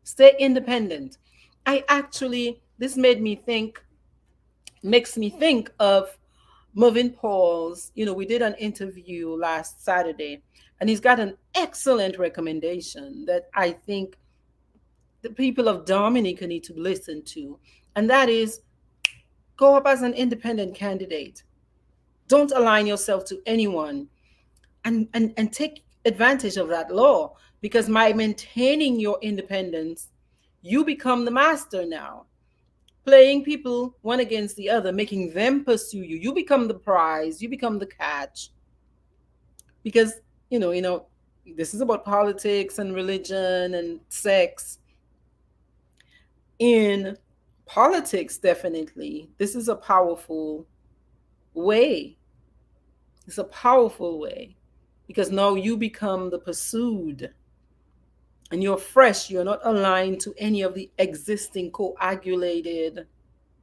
Stay independent. This makes me think of Mervyn Paul's. We did an interview last Saturday, and he's got an excellent recommendation that I think the people of Dominica need to listen to. And that is, go up as an independent candidate. Don't align yourself to anyone, and take advantage of that law, because by maintaining your independence, you become the master now. Playing people one against the other, making them pursue you, you become the prize, you become the catch. Because this is about politics and religion and sex. In politics, definitely this is a powerful way. It's a powerful way, because now you become the pursued, and you're fresh. You're not aligned to any of the existing coagulated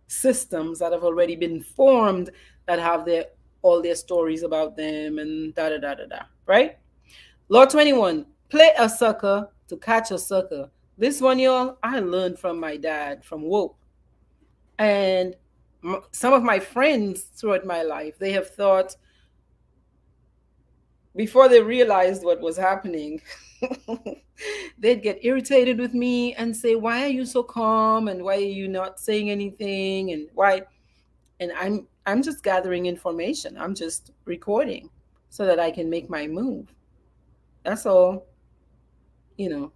systems that have already been formed, that have all their stories about them, and da da da da da. Right? Law 21: play a sucker to catch a sucker. This one, y'all, I learned from my dad, from Wope. And some of my friends throughout my life, they have thought, before they realized what was happening, they'd get irritated with me and say, why are you so calm, and why are you not saying anything, and why? And I'm just gathering information. I'm just recording so that I can make my move. That's all. you know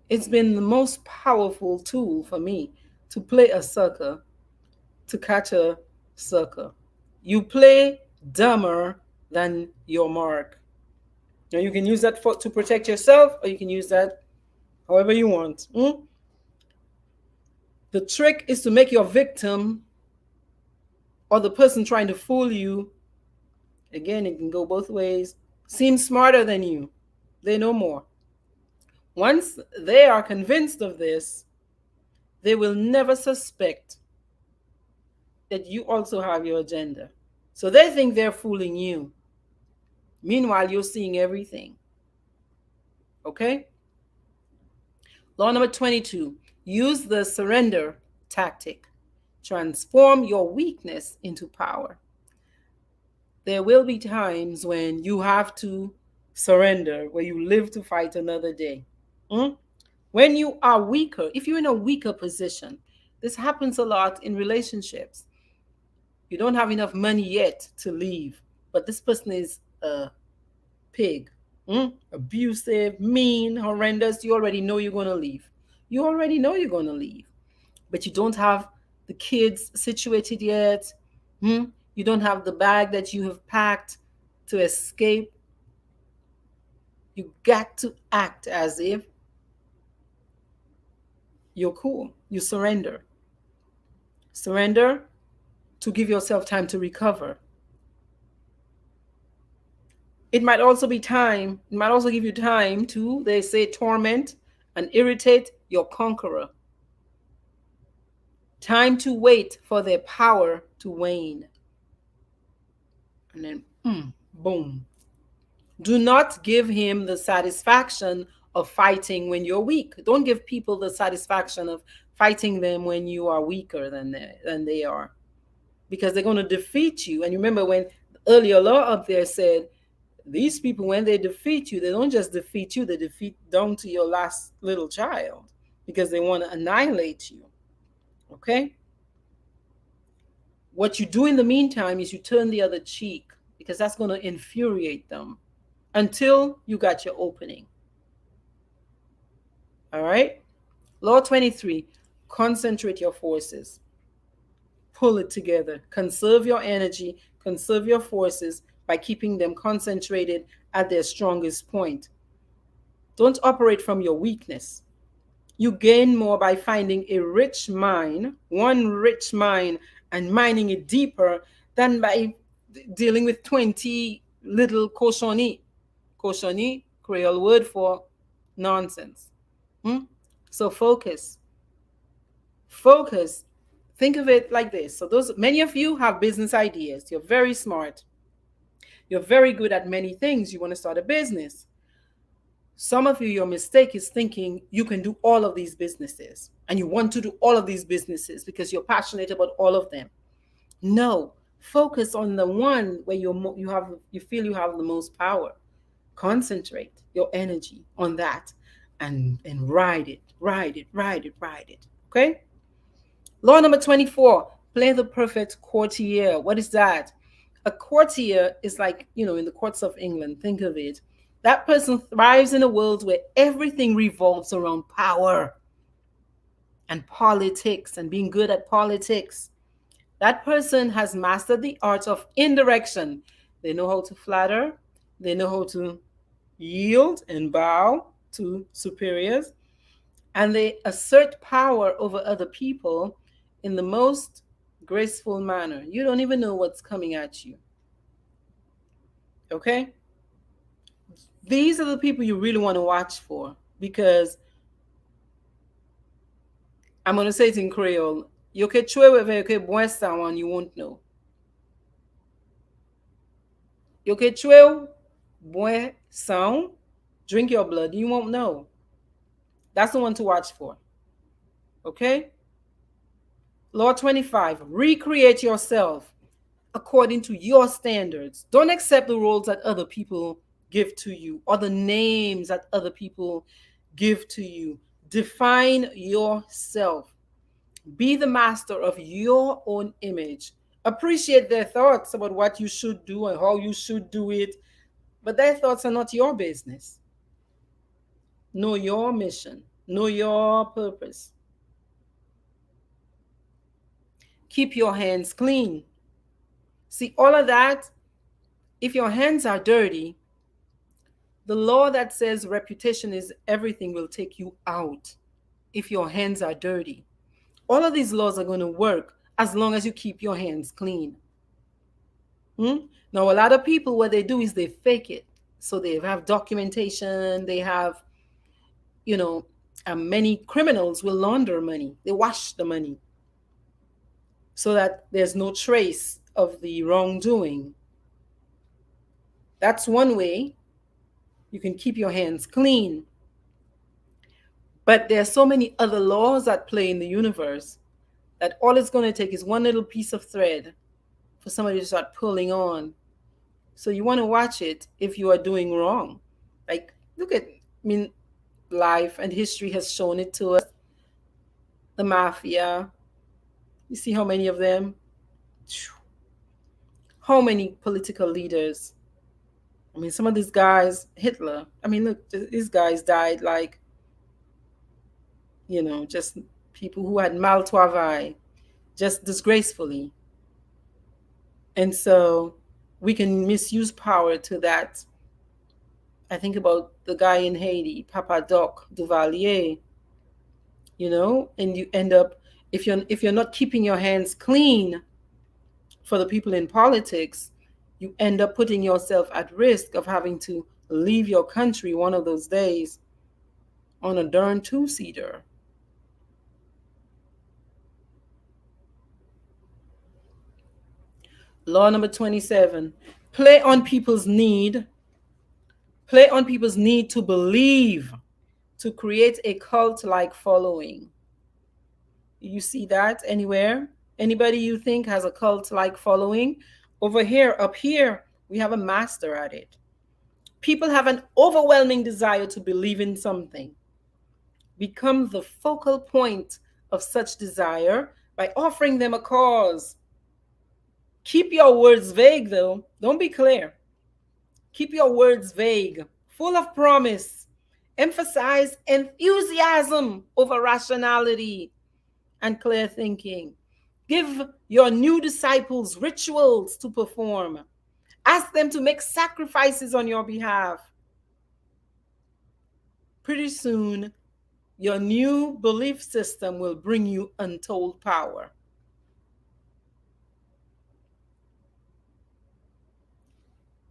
it's been the most powerful tool for me, to play a sucker to catch a sucker. You play dumber than your mark. Now you can use that to protect yourself, or you can use that however you want. The trick is to make your victim, or the person trying to fool you, again, it can go both ways, seem smarter than you. They know more. Once they are convinced of this, they will never suspect that you also have your agenda. So they think they're fooling you. Meanwhile, you're seeing everything. Okay? Law number 22. Use the surrender tactic. Transform your weakness into power. There will be times when you have to surrender, where you live to fight another day. Mm? When you are weaker, if you're in a weaker position, this happens a lot in relationships. You don't have enough money yet to leave, but this person is a pig, abusive, mean, horrendous. You already know you're going to leave. You already know you're going to leave, but you don't have the kids situated yet. You don't have the bag that you have packed to escape. You got to act as if you're cool. You surrender. Surrender to give yourself time to recover. It might also give you time to, they say, torment and irritate your conqueror. Time to wait for their power to wane. And then, boom. Do not give him the satisfaction of fighting when you're weak. Don't give people the satisfaction of fighting them when you are weaker than they are, because they're going to defeat you. And you remember when earlier law up there said, these people, when they defeat you, they don't just defeat you, they defeat down to your last little child, because they want to annihilate you. Okay? What you do in the meantime is you turn the other cheek, because that's going to infuriate them until you got your opening. All right? Law 23, concentrate your forces. Pull it together. Conserve your energy, conserve your forces by keeping them concentrated at their strongest point. Don't operate from your weakness. You gain more by finding a rich mine, one rich mine, and mining it deeper than by dealing with 20 little cochonneries. Cochonneries, Creole word for nonsense. Hmm? So focus. Focus. Think of it like this. So those many of you have business ideas. You're very smart. You're very good at many things. You want to start a business. Some of you, your mistake is thinking you can do all of these businesses, and you want to do all of these businesses because you're passionate about all of them. No, focus on the one where you feel you have the most power. Concentrate your energy on that, and ride it, ride it, ride it, ride it. Okay? Law number 24, play the perfect courtier. What is that? A courtier is like, in the courts of England, think of it. That person thrives in a world where everything revolves around power and politics and being good at politics. That person has mastered the art of indirection. They know how to flatter, they know how to yield and bow to superiors, and they assert power over other people in the most graceful manner. You don't even know what's coming at you. Okay? These are the people you really want to watch for, because I'm going to say it in Creole. You can chwe with you boy someone you won't know. You can chwe boy sound, drink your blood, you won't know. That's the one to watch for. Okay? Law 25, recreate yourself according to your standards. Don't accept the roles that other people give to you or the names that other people give to you. Define yourself. Be the master of your own image. Appreciate their thoughts about what you should do and how you should do it, but their thoughts are not your business. Know your mission, know your purpose. Keep your hands clean. See, all of that, if your hands are dirty, the law that says reputation is everything will take you out if your hands are dirty. All of these laws are going to work as long as you keep your hands clean. Now, a lot of people, what they do is they fake it. So they have documentation, they have, many criminals will launder money. They wash the money so that there's no trace of the wrongdoing. That's one way you can keep your hands clean. But there are so many other laws at play in the universe that all it's going to take is one little piece of thread for somebody to start pulling on. So you want to watch it if you are doing wrong. Like, look at, I mean, life and history has shown it to us. The mafia, you see how many of them, how many political leaders. I mean, some of these guys, Hitler, I mean, look, these guys died like, just people who had mal travail, just disgracefully. And so we can misuse power to that. I think about the guy in Haiti, Papa Doc Duvalier, and you end up, if you're not keeping your hands clean for the people in politics, you end up putting yourself at risk of having to leave your country one of those days on a darn two-seater. Law number 27. Play on people's need. Play on people's need to believe, to create a cult-like following. You see that anywhere? Anybody you think has a cult-like following? Over here, up here, we have a master at it. People have an overwhelming desire to believe in something. Become the focal point of such desire by offering them a cause. Keep your words vague, though. Don't be clear. Keep your words vague, full of promise. Emphasize enthusiasm over rationality and clear thinking. Give your new disciples rituals to perform. Ask them to make sacrifices on your behalf. Pretty soon, your new belief system will bring you untold power.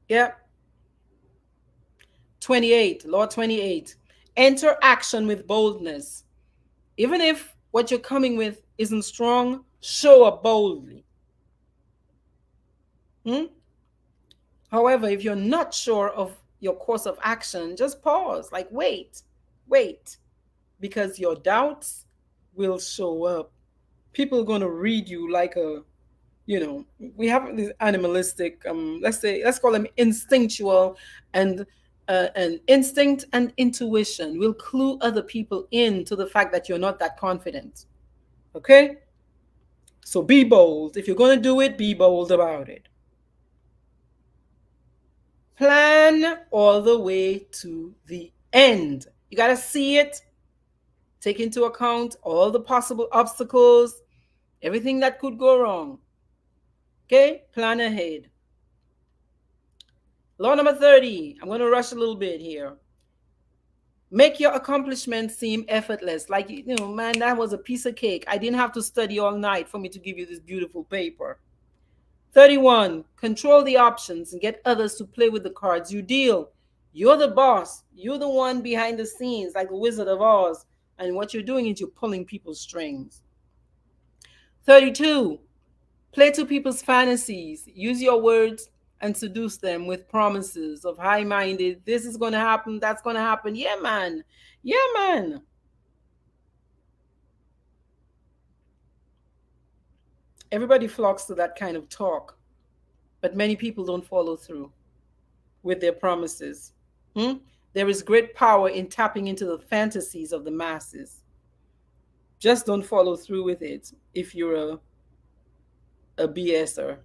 Yep. 28, Law 28. Enter action with boldness. Even if what you're coming with isn't strong, show up boldly. Hmm? However, if you're not sure of your course of action, just pause. Like, wait, because your doubts will show up. People are going to read you like a, we have this animalistic, let's call them instinctual, and instinct and intuition will clue other people in to the fact that you're not that confident. Okay? So be bold. If you're going to do it, be bold about it. Plan all the way to the end. You got to see it, take into account all the possible obstacles, everything that could go wrong. Okay? Plan ahead. Law number 30. I'm going to rush a little bit here. Make your accomplishments seem effortless. Like, man, that was a piece of cake. I didn't have to study all night for me to give you this beautiful paper. 31. Control the options and get others to play with the cards you deal. You're the boss. You're the one behind the scenes, like the Wizard of Oz. And what you're doing is you're pulling people's strings. 32. Play to people's fantasies. Use your words and seduce them with promises of high-minded, this is going to happen, that's going to happen. Yeah, man. Yeah, man. Everybody flocks to that kind of talk, but many people don't follow through with their promises. There is great power in tapping into the fantasies of the masses. Just don't follow through with it if you're a BSer.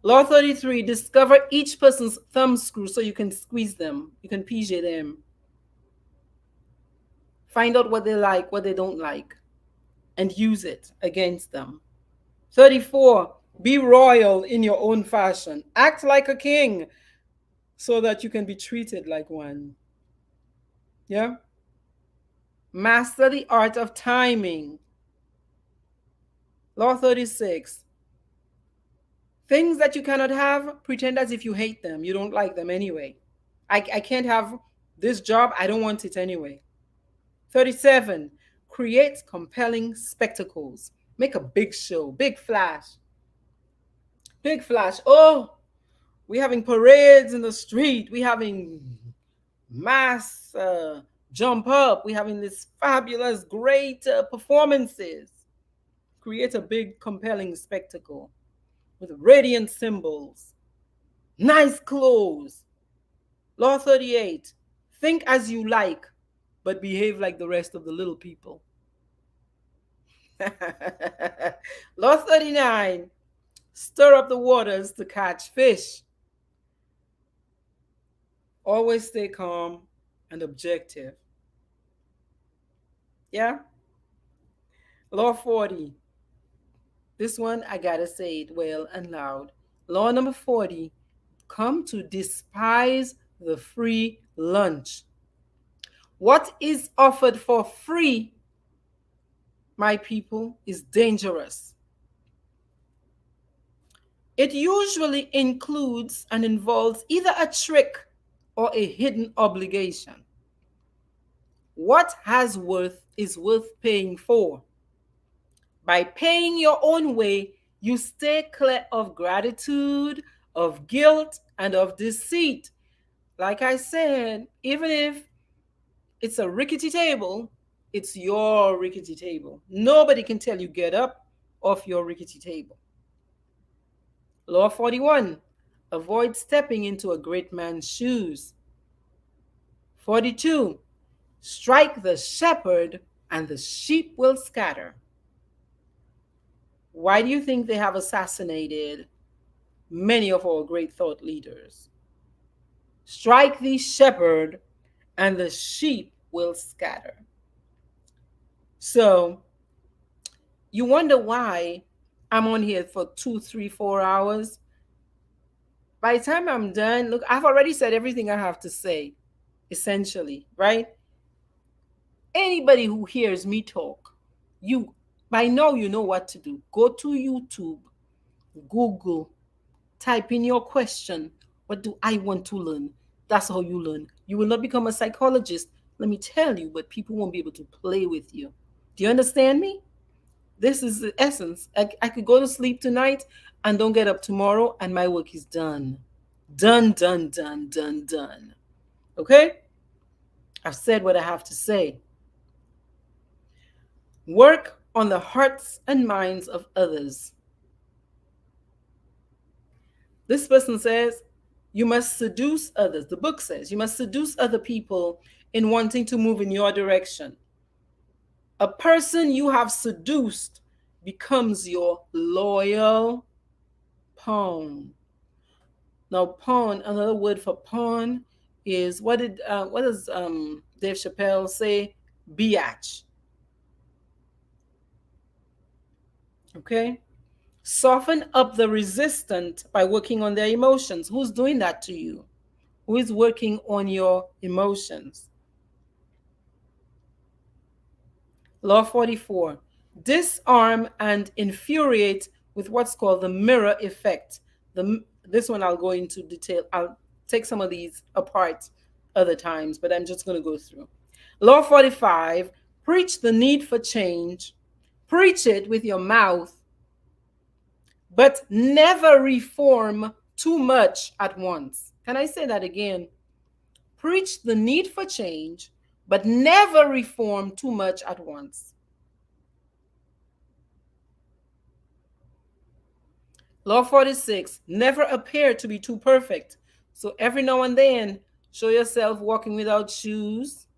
Law 33, discover each person's thumb screw so you can squeeze them. You can PJ them. Find out what they like, what they don't like, and use it against them. 34, be royal in your own fashion. Act like a king so that you can be treated like one. Yeah? Master the art of timing. Law 36, things that you cannot have, pretend as if you hate them. You don't like them anyway. I can't have this job. I don't want it anyway. 37, create compelling spectacles. Make a big show, big flash. Big flash. Oh, we're having parades in the street. We're having mass Jump up. We're having this fabulous, great performances. Create a big, compelling spectacle with radiant symbols, nice clothes. Law 38. Think as you like, but behave like the rest of the little people. Law 39. Stir up the waters to catch fish. Always stay calm and objective. Yeah? Law 40. This one, I gotta say it well and loud. Law number 40. Come to despise the free lunch. What is offered for free, my people, is dangerous. It usually includes and involves either a trick or a hidden obligation. What has worth is worth paying for. By paying your own way, you stay clear of gratitude, of guilt, and of deceit. Like I said, even if it's a rickety table, it's your rickety table. Nobody can tell you get up off your rickety table. Law 41. Avoid stepping into a great man's shoes. 42. Strike the shepherd and the sheep will scatter. Why do you think they have assassinated many of our great thought leaders? Strike the shepherd and the sheep will scatter. So you wonder why I'm on here for 2, 3, 4 hours. By the time I'm done, look, I've already said everything I have to say, essentially, right? Anybody who hears me talk, you by now you know what to do. Go to YouTube, Google, type in your question. What do I want to learn? That's how you learn. You will not become a psychologist, let me tell you, but people won't be able to play with you. Do you understand me? This is the essence. I could go to sleep tonight and don't get up tomorrow, and my work is done. Done, done, done, done, done. Okay? I've said what I have to say. Work on the hearts and minds of others. This person says, you must seduce others. The book says you must seduce other people in wanting to move in your direction. A person you have seduced becomes your loyal pawn. Now, pawn, another word for pawn is what does Dave Chappelle say? Biatch. Okay? Soften up the resistant by working on their emotions. Who's doing that to you? Who is working on your emotions? Law 44. Disarm and infuriate with what's called the mirror effect. This one I'll go into detail. I'll take some of these apart other times, but I'm just going to go through. Law 45. Preach the need for change. Preach it with your mouth, but never reform too much at once. Can I say that again? Preach the need for change, but never reform too much at once. Law 46, never appear to be too perfect. So every now and then, show yourself walking without shoes.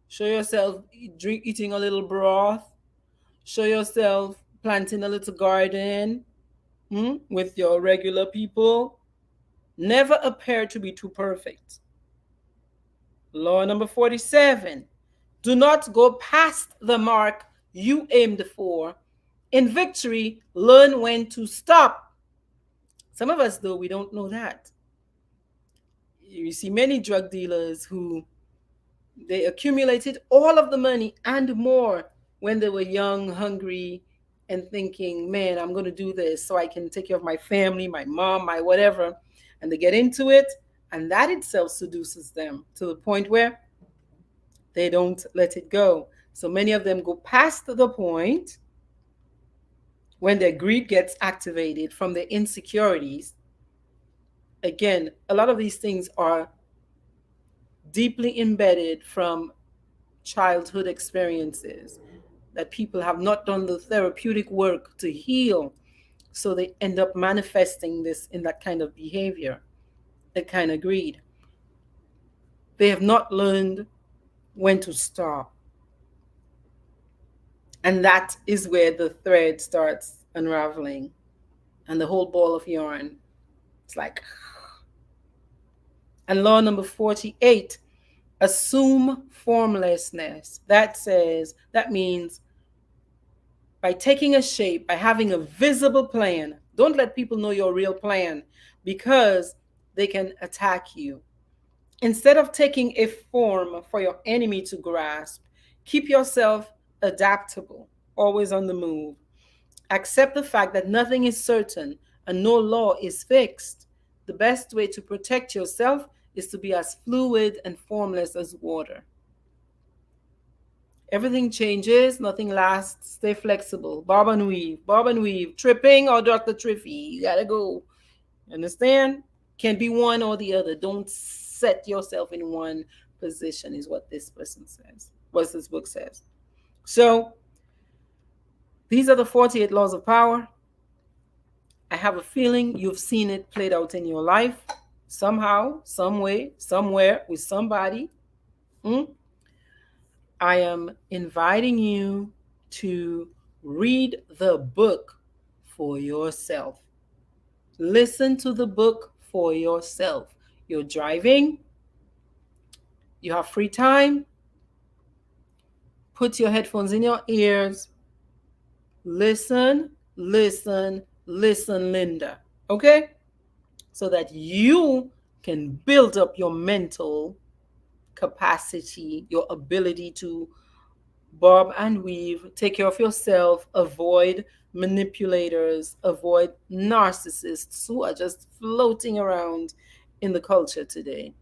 Show yourself eating a little broth. Show yourself planting a little garden with your regular people. Never appear to be too perfect. Law number 47, do not go past the mark you aimed for. In victory, learn when to stop. Some of us, though, we don't know that. You see many drug dealers who they accumulated all of the money and more when they were young, hungry, and thinking, man, I'm going to do this so I can take care of my family, my mom, my whatever. And they get into it, and that itself seduces them to the point where they don't let it go. So many of them go past the point when their greed gets activated from their insecurities. Again, a lot of these things are deeply embedded from childhood experiences that people have not done the therapeutic work to heal. So they end up manifesting this in that kind of behavior, that kind of greed. They have not learned when to stop. And that is where the thread starts unraveling and the whole ball of yarn. It's like, and law number 48, assume formlessness. That means by taking a shape, by having a visible plan. Don't let people know your real plan because they can attack you. Instead of taking a form for your enemy to grasp, keep yourself adaptable, always on the move. Accept the fact that nothing is certain and no law is fixed. The best way to protect yourself is to be as fluid and formless as water. Everything changes, nothing lasts. Stay flexible. Bob and weave. Tripping or Dr. Triffy. You gotta go. Understand? Can be one or the other. Don't set yourself in one position, is what this person says. What this book says. So, these are the 48 laws of power. I have a feeling you've seen it played out in your life somehow, some way, somewhere, with somebody. Mm? I am inviting you to read the book for yourself. Listen to the book for yourself. You're driving, you have free time, put your headphones in your ears. Listen, listen, listen, Linda. Okay? So that you can build up your mental capacity, your ability to bob and weave, take care of yourself, avoid manipulators, avoid narcissists who are just floating around in the culture today.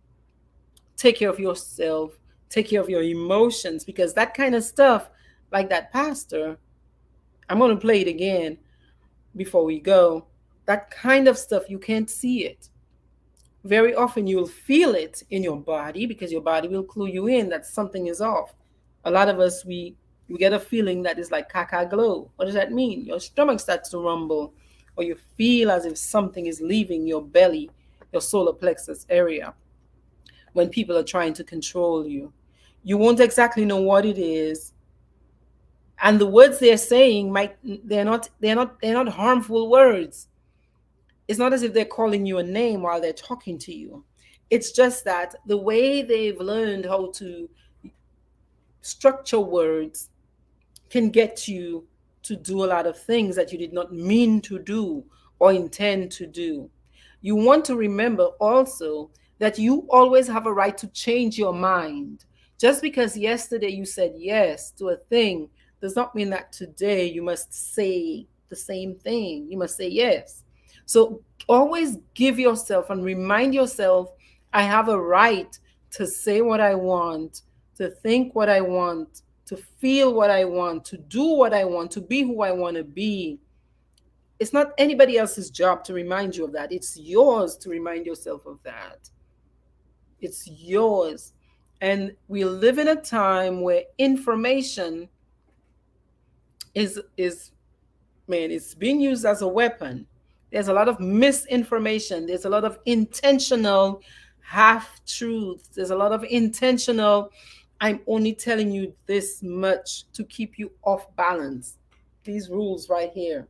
Take care of yourself, take care of your emotions, because that kind of stuff, like that pastor, I'm going to play it again before we go. That kind of stuff, you can't see it. Very often you'll feel it in your body because your body will clue you in that something is off. A lot of us, we get a feeling that is like caca glow. What does that mean? Your stomach starts to rumble, or you feel as if something is leaving your belly, your solar plexus area, when people are trying to control you. You won't exactly know what it is, and the words they're saying might they're not harmful words. It's not as if they're calling you a name while they're talking to you. It's just that the way they've learned how to structure words can get you to do a lot of things that you did not mean to do or intend to do. You want to remember also that you always have a right to change your mind. Just because yesterday you said yes to a thing does not mean that today you must say the same thing. You must say yes. So always give yourself and remind yourself, I have a right to say what I want, to think what I want, to feel what I want, to do what I want, to be who I want to be. It's not anybody else's job to remind you of that. It's yours to remind yourself of that. It's yours. And we live in a time where information is man, it's being used as a weapon. There's a lot of misinformation. There's a lot of intentional half truths. There's a lot of intentional, I'm only telling you this much to keep you off balance. These rules right here.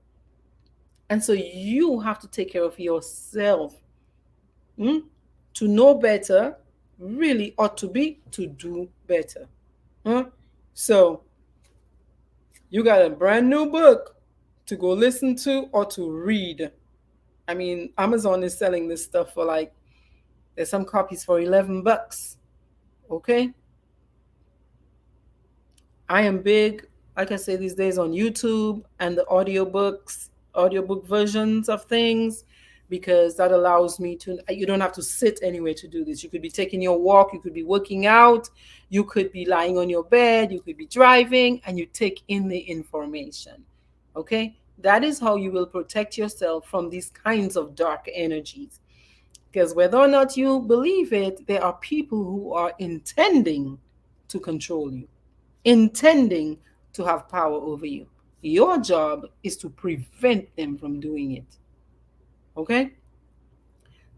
And so you have to take care of yourself. Hmm? To know better really ought to be to do better. Huh? So you got a brand new book to go listen to or to read. I mean, Amazon is selling this stuff for like, there's some copies for $11. Okay? I am big, like I say these days, on YouTube and the audiobook versions of things, because that allows me to, you don't have to sit anywhere to do this. You could be taking your walk, you could be working out, you could be lying on your bed, you could be driving, and you take in the information. Okay? That is how you will protect yourself from these kinds of dark energies. Because whether or not you believe it, there are people who are intending to control you, intending to have power over you. Your job is to prevent them from doing it. Okay?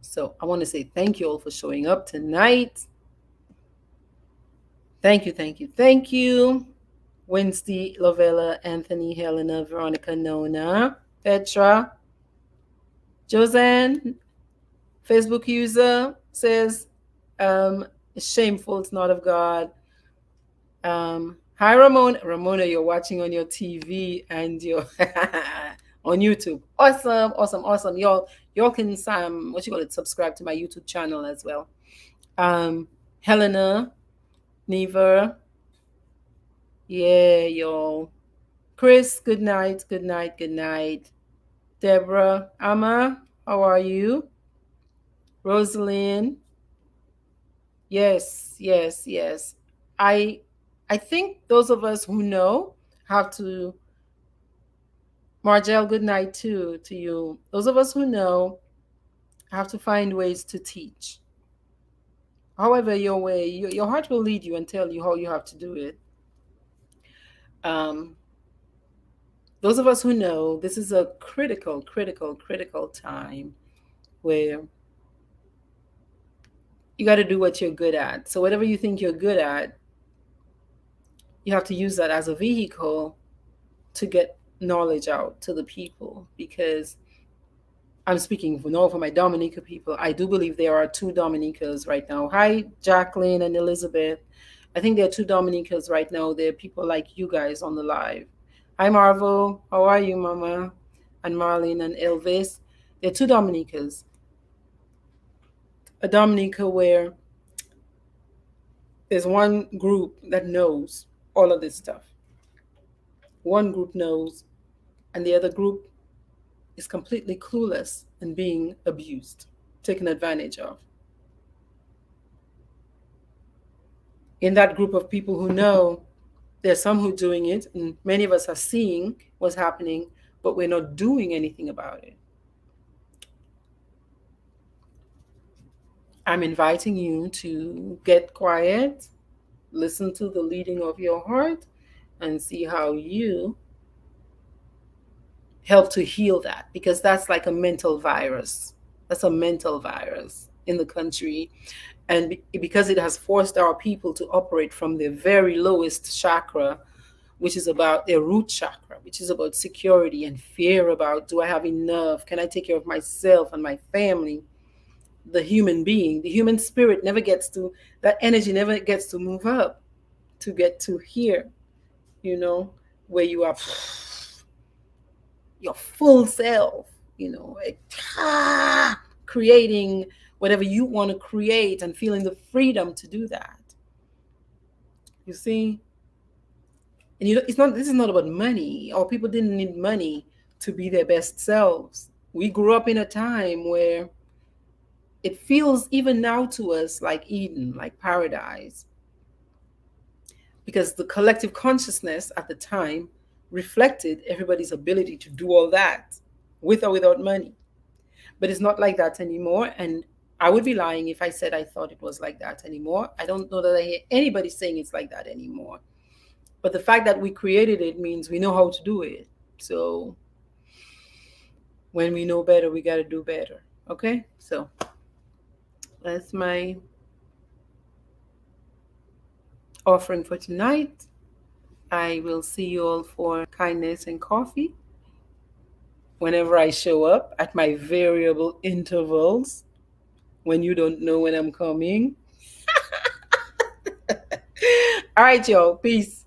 So I want to say thank you all for showing up tonight. Thank you, thank you, thank you. Wednesday, Lovella, Anthony, Helena, Veronica, Nona, Petra, Josanne, Facebook user says, it's shameful, it's not of God. Hi, Ramona. Ramona, you're watching on your TV and you're on YouTube. Awesome, awesome, awesome. Y'all can what you call it, subscribe to my YouTube channel as well. Helena, Neva, yeah, y'all. Chris, good night, good night, good night. Deborah, Amma, how are you? Rosalind, yes, yes, yes. I I think those of us who know have to. Margel, good night too to you. Those of us who know have to find ways to teach. However, your way, your heart will lead you and tell you how you have to do it. Um, those of us who know this is a critical, critical, critical time where you got to do what you're good at. So, whatever you think you're good at, you have to use that as a vehicle to get knowledge out to the people because I'm speaking for my Dominica people. I do believe there are two Dominicas right now. Hi, Jacqueline and Elizabeth. I think there are two Dominicas right now. There are people like you guys on the live. Hi, Marvel. How are you, Mama? And Marlene and Elvis. There are two Dominicas. A Dominica where there's one group that knows all of this stuff. One group knows, and the other group is completely clueless and being abused, taken advantage of. In that group of people who know, there's some who are doing it, and many of us are seeing what's happening, but we're not doing anything about it. I'm inviting you to get quiet, listen to the leading of your heart, and see how you help to heal that, because that's like a mental virus. That's a mental virus in the country. And because it has forced our people to operate from their very lowest chakra, which is about their root chakra, which is about security and fear about, do I have enough? Can I take care of myself and my family? The human being, the human spirit never gets to, that energy never gets to move up to get to here, you know, where you are your full self, like, creating whatever you want to create and feeling the freedom to do that. You see? And it's not. This is not about money. Or people didn't need money to be their best selves. We grew up in a time where it feels even now to us like Eden, like paradise, because the collective consciousness at the time reflected everybody's ability to do all that with or without money. But it's not like that anymore. And I would be lying if I said I thought it was like that anymore. I don't know that I hear anybody saying it's like that anymore. But the fact that we created it means we know how to do it. So when we know better, we got to do better. Okay? So that's my offering for tonight. I will see you all for kindness and coffee whenever I show up at my variable intervals when you don't know when I'm coming. All right, y'all. Peace.